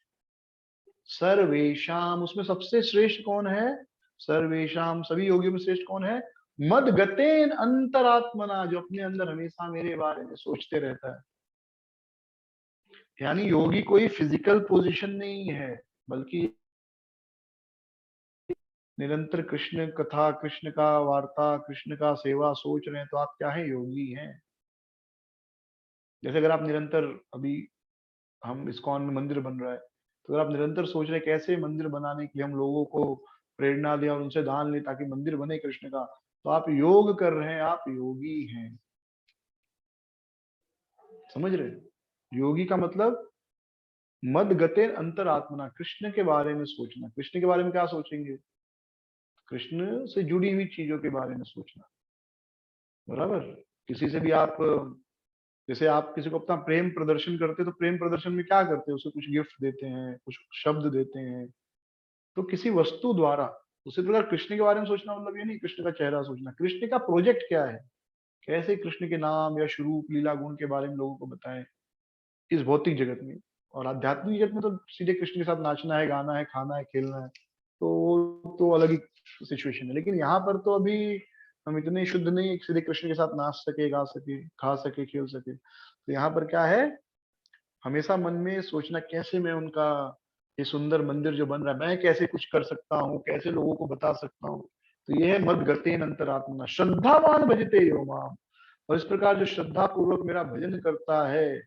सर्वेषां, उसमें सबसे श्रेष्ठ कौन है? सर्वेषां, सभी योगियों में श्रेष्ठ कौन है? मद्गतेन अंतरात्मना, जो अपने अंदर हमेशा मेरे बारे में सोचते रहता है। यानी योगी कोई फिजिकल पोजीशन नहीं है, बल्कि निरंतर कृष्ण कथा, कृष्ण का वार्ता, कृष्ण का सेवा सोच रहे हैं, तो आप क्या है? योगी हैं। जैसे अगर आप निरंतर, अभी हम इस्कॉन में मंदिर बन रहा है, तो अगर आप निरंतर सोच रहे हैं कैसे मंदिर बनाने की हम लोगों को प्रेरणा दें और उनसे दान लें ताकि मंदिर बने कृष्ण का, तो आप योग कर रहे हैं, आप योगी हैं। समझ रहे? योगी का मतलब मद गते अंतरात्मना, कृष्ण के बारे में सोचना। कृष्ण के बारे में क्या सोचेंगे? कृष्ण से जुड़ी हुई चीजों के बारे में सोचना। बराबर? किसी से भी आप, जैसे आप किसी को अपना प्रेम प्रदर्शन करते हैं, तो प्रेम प्रदर्शन में क्या करते हैं? उसे कुछ गिफ्ट देते हैं, कुछ शब्द देते हैं, तो किसी वस्तु द्वारा। उसी प्रकार कृष्ण के बारे में सोचना मतलब ये नहीं कृष्ण का चेहरा सोचना, कृष्ण का प्रोजेक्ट क्या है, कैसे कृष्ण के नाम या स्वरूप लीला गुण के बारे में लोगों को बताएं इस भौतिक जगत में। और आध्यात्मिक जगत में तो सीधे कृष्ण के साथ नाचना है, गाना है, खाना है, खेलना है, तो वो तो अलग ही सिचुएशन है। लेकिन यहाँ पर तो अभी हम इतने शुद्ध नहीं सीधे कृष्ण के साथ नाच सके, गा सके, खा सके, खेल सके। तो यहाँ पर क्या है, हमेशा मन में सोचना कैसे मैं उनका ये सुंदर मंदिर जो बन रहा है, मैं कैसे कुछ कर सकता हूँ, कैसे लोगों को बता सकता हूँ। तो ये है मद गतेन अंतरात्मना श्रद्धावान भजते यो माम। और इस प्रकार जो श्रद्धा पूर्वक मेरा भजन करता है,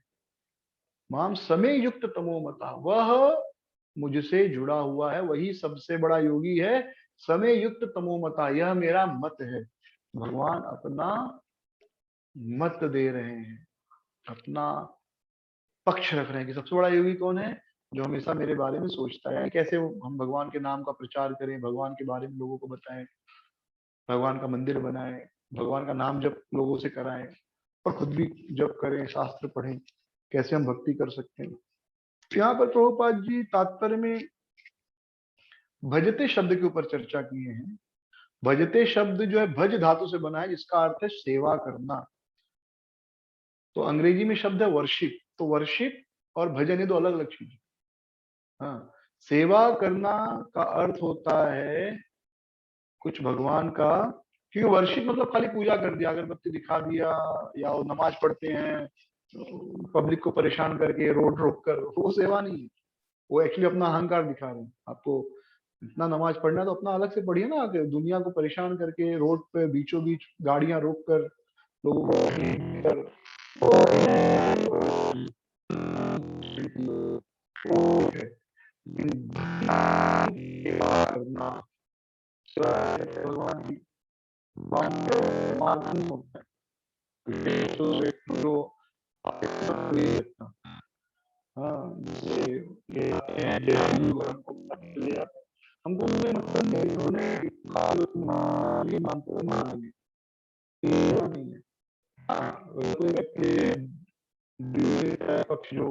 माम समय युक्त तमो मता, वह मुझसे जुड़ा हुआ है, वही सबसे बड़ा योगी है। समय युक्त तमो मता, यह मेरा मत है। भगवान अपना मत दे रहे हैं, अपना पक्ष रख रहे हैं कि सबसे बड़ा योगी कौन है, जो हमेशा मेरे बारे में सोचता है कैसे हम भगवान के नाम का प्रचार करें, भगवान के बारे में लोगों को बताएं, भगवान का मंदिर बनाएं, भगवान का नाम जप लोगों से कराएं, और खुद भी जप करें, शास्त्र पढ़ें, कैसे हम भक्ति कर सकते हैं। यहाँ पर प्रभुपाद जी तात्पर्य में भजते शब्द के ऊपर चर्चा किए हैं। भजते शब्द जो है भज धातु से बना है, जिसका अर्थ है सेवा करना। तो अंग्रेजी में शब्द है वर्शिप, तो वर्शिप और भजन ये दो अलग अलग चीज। हाँ, सेवा करना का अर्थ होता है कुछ भगवान का, क्योंकि वर्शिप मतलब खाली पूजा कर दिया, अगरबत्ती दिखा दिया, या वो नमाज पढ़ते हैं पब्लिक को परेशान करके रोड रोक कर, वो सेवा नहीं है। वो एक्चुअली अपना अहंकार दिखा रहे हैं। आपको इतना नमाज पढ़ना है तो अपना अलग से पढ़िए ना, कि दुनिया को परेशान करके रोड पे बीचों बीच गाड़ियां रोक कर लोगों को करना भगवान की मार्ग होता है। तो हाँ, हमको ये मानते मानेंगे नहीं है। कोई व्यक्ति पक्ष जो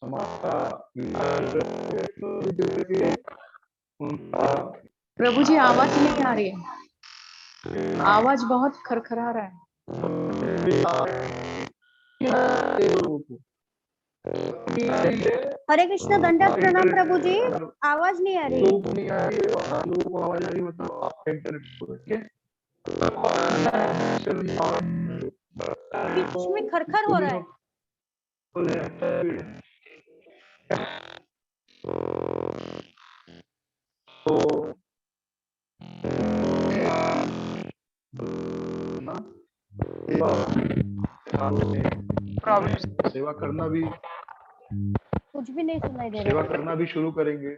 समाज का उनका प्रभु जी आवाज नहीं आ रही है, आवाज बहुत खरखरा रहा है। हरे कृष्ण, दंडवत प्रणाम प्रभु जी, आवाज नहीं आ रही। बीच में खरखर हो रहा है। सेवा करना भी, कुछ भी नहीं सुनाई दे सेवा रहा। करना भी शुरू करेंगे।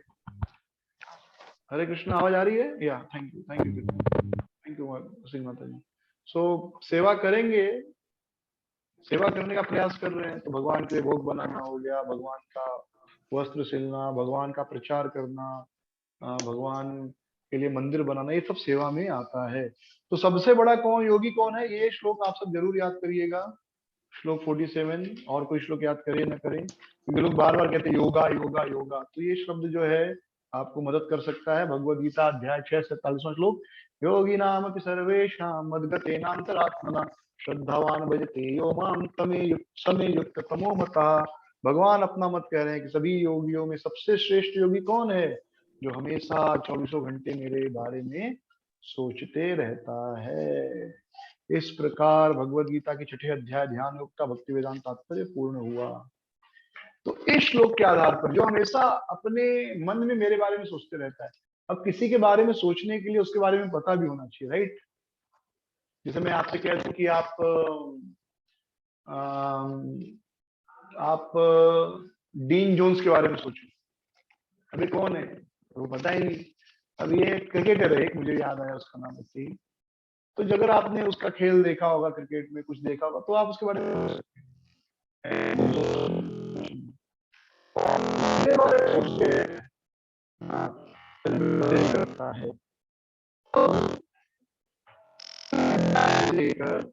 हरे कृष्ण, आवाज आ रही है? या thank you, thank you, thank you Singh माता जी। सो सेवा करेंगे, सेवा करने का प्रयास कर रहे हैं, तो भगवान के लिए भोग बनाना हो गया, भगवान का वस्त्र सिलना, भगवान का प्रचार करना, भगवान के लिए मंदिर बनाना, ये सब सेवा में आता है। तो सबसे बड़ा कौन योगी कौन है, ये श्लोक आप सब जरूर याद करिएगा, श्लोक 47। और कोई श्लोक याद करें न करें, क्योंकि लोग बार बार कहते हैं योगा योगा योगा, तो ये शब्द जो है आपको मदद कर सकता है। भगवद गीता अध्याय 6 47वां श्लोक, योगी नाम सर्वेषां मद्गतेनांतरात्मना श्रद्धावान भजते यो माम समय युक्त तमो मतः। भगवान अपना मत कह रहे हैं कि सभी योगियों में सबसे श्रेष्ठ योगी कौन है, जो हमेशा 24 घंटे मेरे बारे में सोचते रहता है। इस प्रकार भगवद गीता के 6ठे अध्याय ध्यान योग का भक्ति वेदांत तात्पर्य पूर्ण हुआ। तो इस श्लोक के आधार पर जो हमेशा अपने मन में मेरे बारे में सोचते रहता है, अब किसी के बारे में सोचने के लिए उसके बारे में पता भी होना चाहिए, राइट? जैसे मैं आपसे कह दूं कि आप डीन जोन्स के बारे में सोचो, अभी कौन है वो पता ही नहीं। अब ये क्रिकेटर है एक, मुझे याद आया उसका नाम ऐसे ही, तो अगर आपने उसका खेल देखा होगा, क्रिकेट में कुछ देखा होगा, तो आप उसके बारे में सोच सकते हैं। करता है लेकर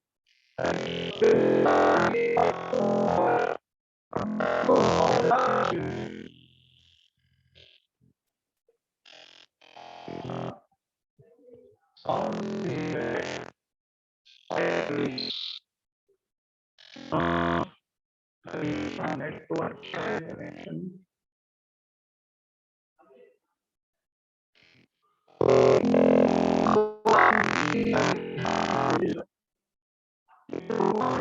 network generation.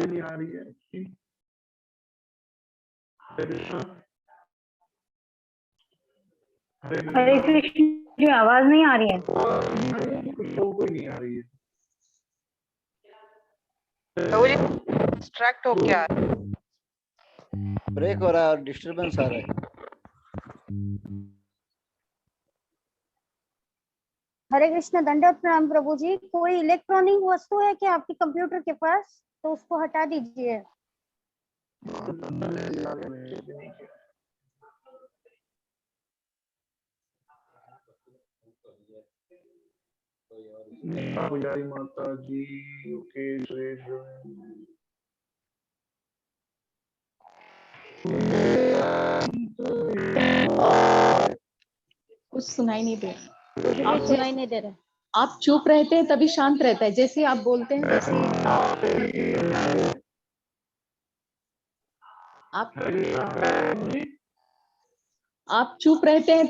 नहीं आ रही है। हरे कृष्ण जी, आवाज नहीं आ रही है। कुछ लोगों को नहीं आ रही है। डिस्ट्रैक्ट हो क्या? ब्रेक हो रहा है और डिस्टरबेंस आ रहा है। हरे कृष्ण, दंडवत प्रणाम प्रभु जी। कोई इलेक्ट्रॉनिक वस्तु है क्या आपके कंप्यूटर के पास? तो उसको हटा दीजिए। पुजारी माता जी, ओके सुरेश, कुछ सुनाई नहीं दे रहा। कुछ सुनाई नहीं दे रहा। आप चुप रहते हैं तभी शांत रहता है, जैसे आप बोलते हैं वैसे आप चुप रहते हैं